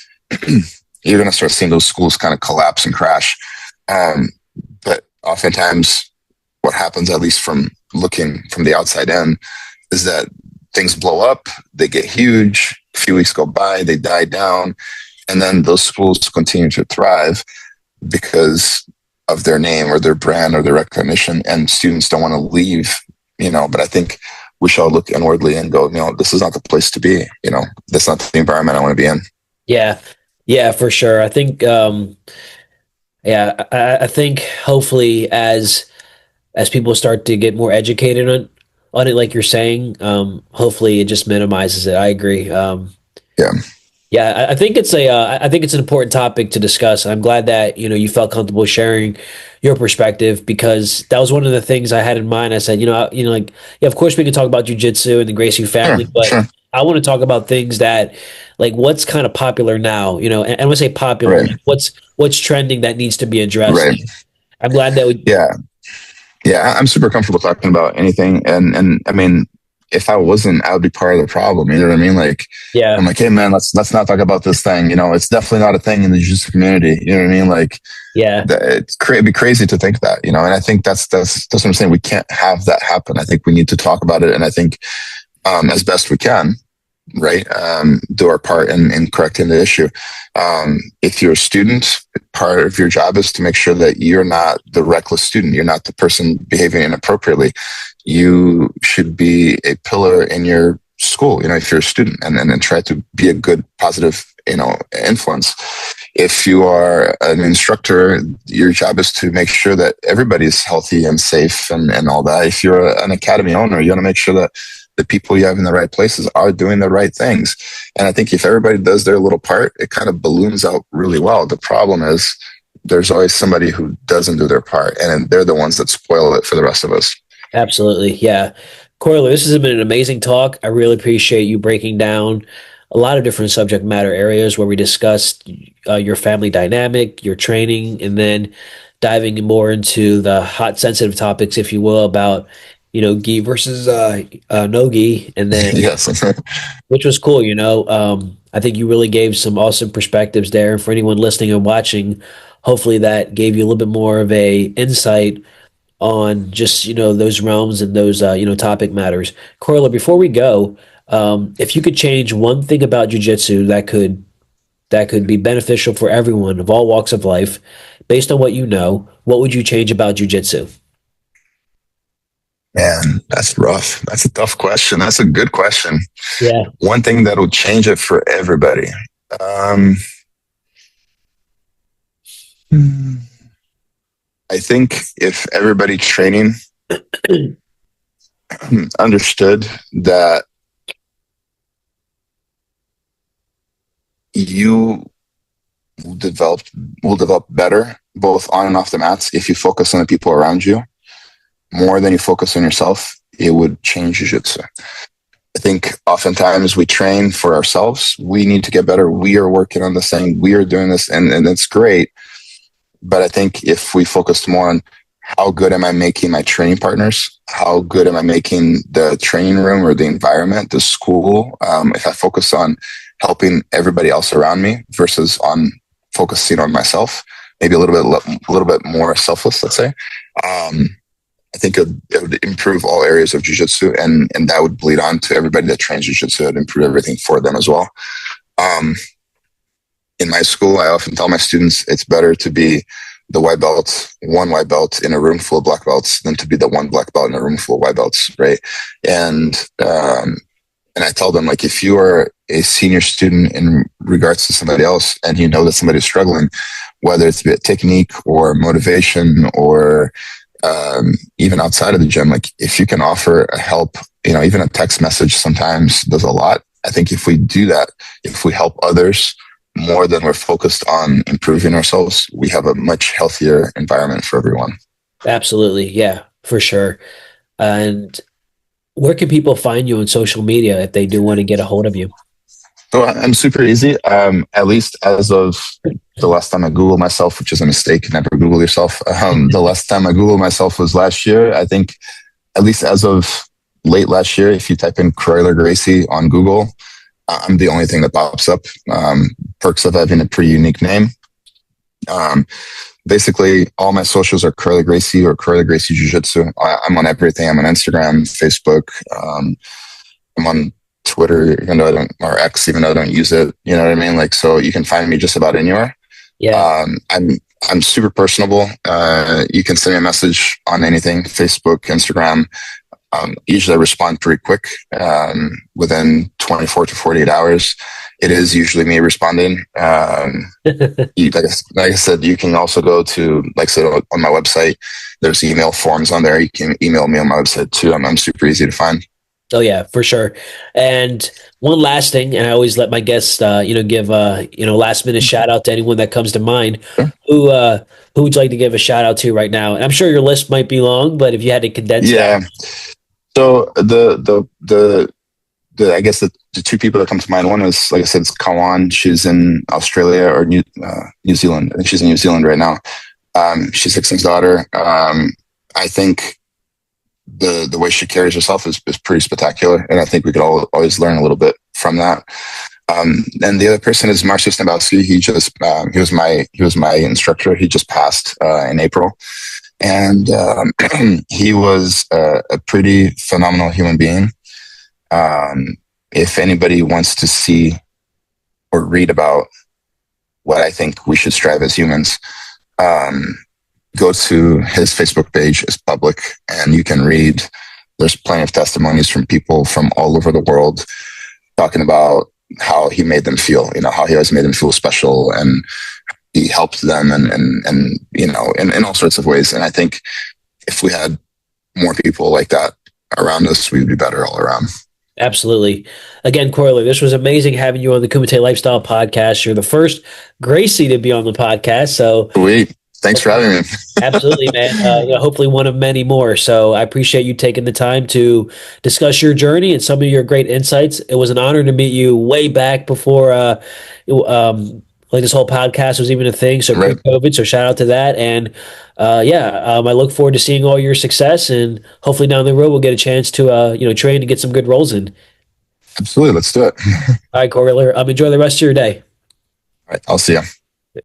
you're going to start seeing those schools kind of collapse and crash. But oftentimes what happens, at least from looking from the outside in, is that things blow up, they get huge, a few weeks go by, they die down, and then those schools continue to thrive because of their name or their brand or their recognition, and students don't want to leave, but I think we shall look inwardly and go, this is not the place to be, that's not the environment I want to be in. Yeah, for sure. I think, I think hopefully as people start to get more educated on it, like you're saying, hopefully it just minimizes it. I agree. Yeah. Yeah, I think it's I think it's an important topic to discuss. I'm glad that you felt comfortable sharing your perspective, because that was one of the things I had in mind. I said, like, yeah, of course we can talk about jiu-jitsu and the Gracie family, but Sure. I want to talk about things that, like, what's kind of popular now, and when I say popular, Right. like, what's trending that needs to be addressed. Right. I'm glad that we. Yeah, I'm super comfortable talking about anything, and I mean, if I wasn't, I would be part of the problem. You know what I mean? Like, Yeah. I'm like, hey man, let's not talk about this thing. It's definitely not a thing in the jiu-jitsu community. You know what I mean? Like, Yeah. It'd be crazy to think that. And I think that's what I'm saying. We can't have that happen. I think we need to talk about it, and I think as best we can, right, do our part in correcting the issue. If you're a student, part of your job is to make sure that you're not the reckless student. You're not the person behaving inappropriately. You should be a pillar in your school, if you're a student, and try to be a good, positive, influence. If you are an instructor, your job is to make sure that everybody's healthy and safe and all that. If you're an academy owner, you want to make sure that the people you have in the right places are doing the right things. And I think if everybody does their little part, it kind of balloons out really well. The problem is there's always somebody who doesn't do their part, and they're the ones that spoil it for the rest of us. Absolutely. Yeah. Kroyler, this has been an amazing talk. I really appreciate you breaking down a lot of different subject matter areas where we discussed your family dynamic, your training, and then diving more into the hot, sensitive topics, if you will, about gi versus no gi, and then Yes. which was cool. I think you really gave some awesome perspectives there. And for anyone listening and watching, hopefully that gave you a little bit more of a insight on just those realms and those topic matters. Kroyler, before we go, if you could change one thing about jiu-jitsu that could be beneficial for everyone of all walks of life, based on what you know, what would you change about jiu-jitsu? Man, that's rough. That's a tough question. That's a good question. Yeah. One thing that'll change it for everybody. Um, I think if everybody training understood that you develop will develop better both on and off the mats if you focus on the people around you more than you focus on yourself, it would change jiu-jitsu. I think oftentimes we train for ourselves. We need to get better. We are working on this thing. We are doing this, and it's great. But I think if we focused more on how good am I making my training partners, how good am I making the training room or the environment, the school, if I focus on helping everybody else around me versus on focusing on myself, maybe a little bit more selfless, let's say. I think it would improve all areas of jiu-jitsu, and that would bleed on to everybody that trains jiu-jitsu. It would improve everything for them as well. In my school, I often tell my students it's better to be the one white belt in a room full of black belts than to be the one black belt in a room full of white belts, right? And I tell them, like, if you are a senior student in regards to somebody else and you know that somebody's struggling, whether it's a technique or motivation or even outside of the gym, like if you can offer a help, even a text message sometimes does a lot. I think if we do that, if we help others more than we're focused on improving ourselves, we have a much healthier environment for everyone. Absolutely. Yeah, for sure. And where can people find you on social media if they do want to get a hold of you? So I'm super easy. At least as of the last time I Googled myself, which is a mistake. Never Google yourself. The last time I Googled myself was last year. I think at least as of late last year, if you type in Kroyler Gracie on Google, I'm the only thing that pops up. Perks of having a pretty unique name. Basically, all my socials are Kroyler Gracie or Kroyler Gracie Jiu-Jitsu. I'm on everything. I'm on Instagram, Facebook. I'm on Twitter, even though or X, even though I don't use it. You know what I mean? Like, so you can find me just about anywhere. Yeah. I'm super personable. You can send me a message on anything, Facebook, Instagram. Usually I respond pretty quick, within 24 to 48 hours. It is usually me responding. Like I said, you can also go to, like I said, on my website, there's email forms on there. You can email me on my website too. I'm super easy to find. Oh yeah, for sure. And one last thing, and I always let my guests, give last minute shout out to anyone that comes to mind. Sure. Who would you like to give a shout out to right now? And I'm sure your list might be long, but if you had to condense Yeah. that. So the I guess the two people that come to mind, one is, like I said, it's Kawan. She's in Australia or New Zealand. I think she's in New Zealand right now. She's Hickson's daughter. I think the way she carries herself is pretty spectacular, and I think we could always learn a little bit from that. And the other person is Marcus Nabowski. He was my instructor. He just passed in April, and he was a pretty phenomenal human being. If anybody wants to see or read about what I think we should strive as humans, go to his Facebook page. It's public, and you can read. There's plenty of testimonies from people from all over the world talking about how he made them feel, how he always made them feel special, and he helped them and in all sorts of ways. And I think if we had more people like that around us, we'd be better all around. Absolutely. Again, Kroyler, this was amazing having you on the Kumite Lifestyle Podcast. You're the first Gracie to be on the podcast. So Sweet. Thanks for having me. absolutely, man. Hopefully one of many more. So I appreciate you taking the time to discuss your journey and some of your great insights. It was an honor to meet you way back before like this whole podcast was even a thing. So Right. pre-COVID. So shout out to that. And I look forward to seeing all your success, and hopefully down the road we'll get a chance to train to get some good rolls in. Absolutely. Let's do it. All right, Kroyler. Enjoy the rest of your day. All right. I'll see you.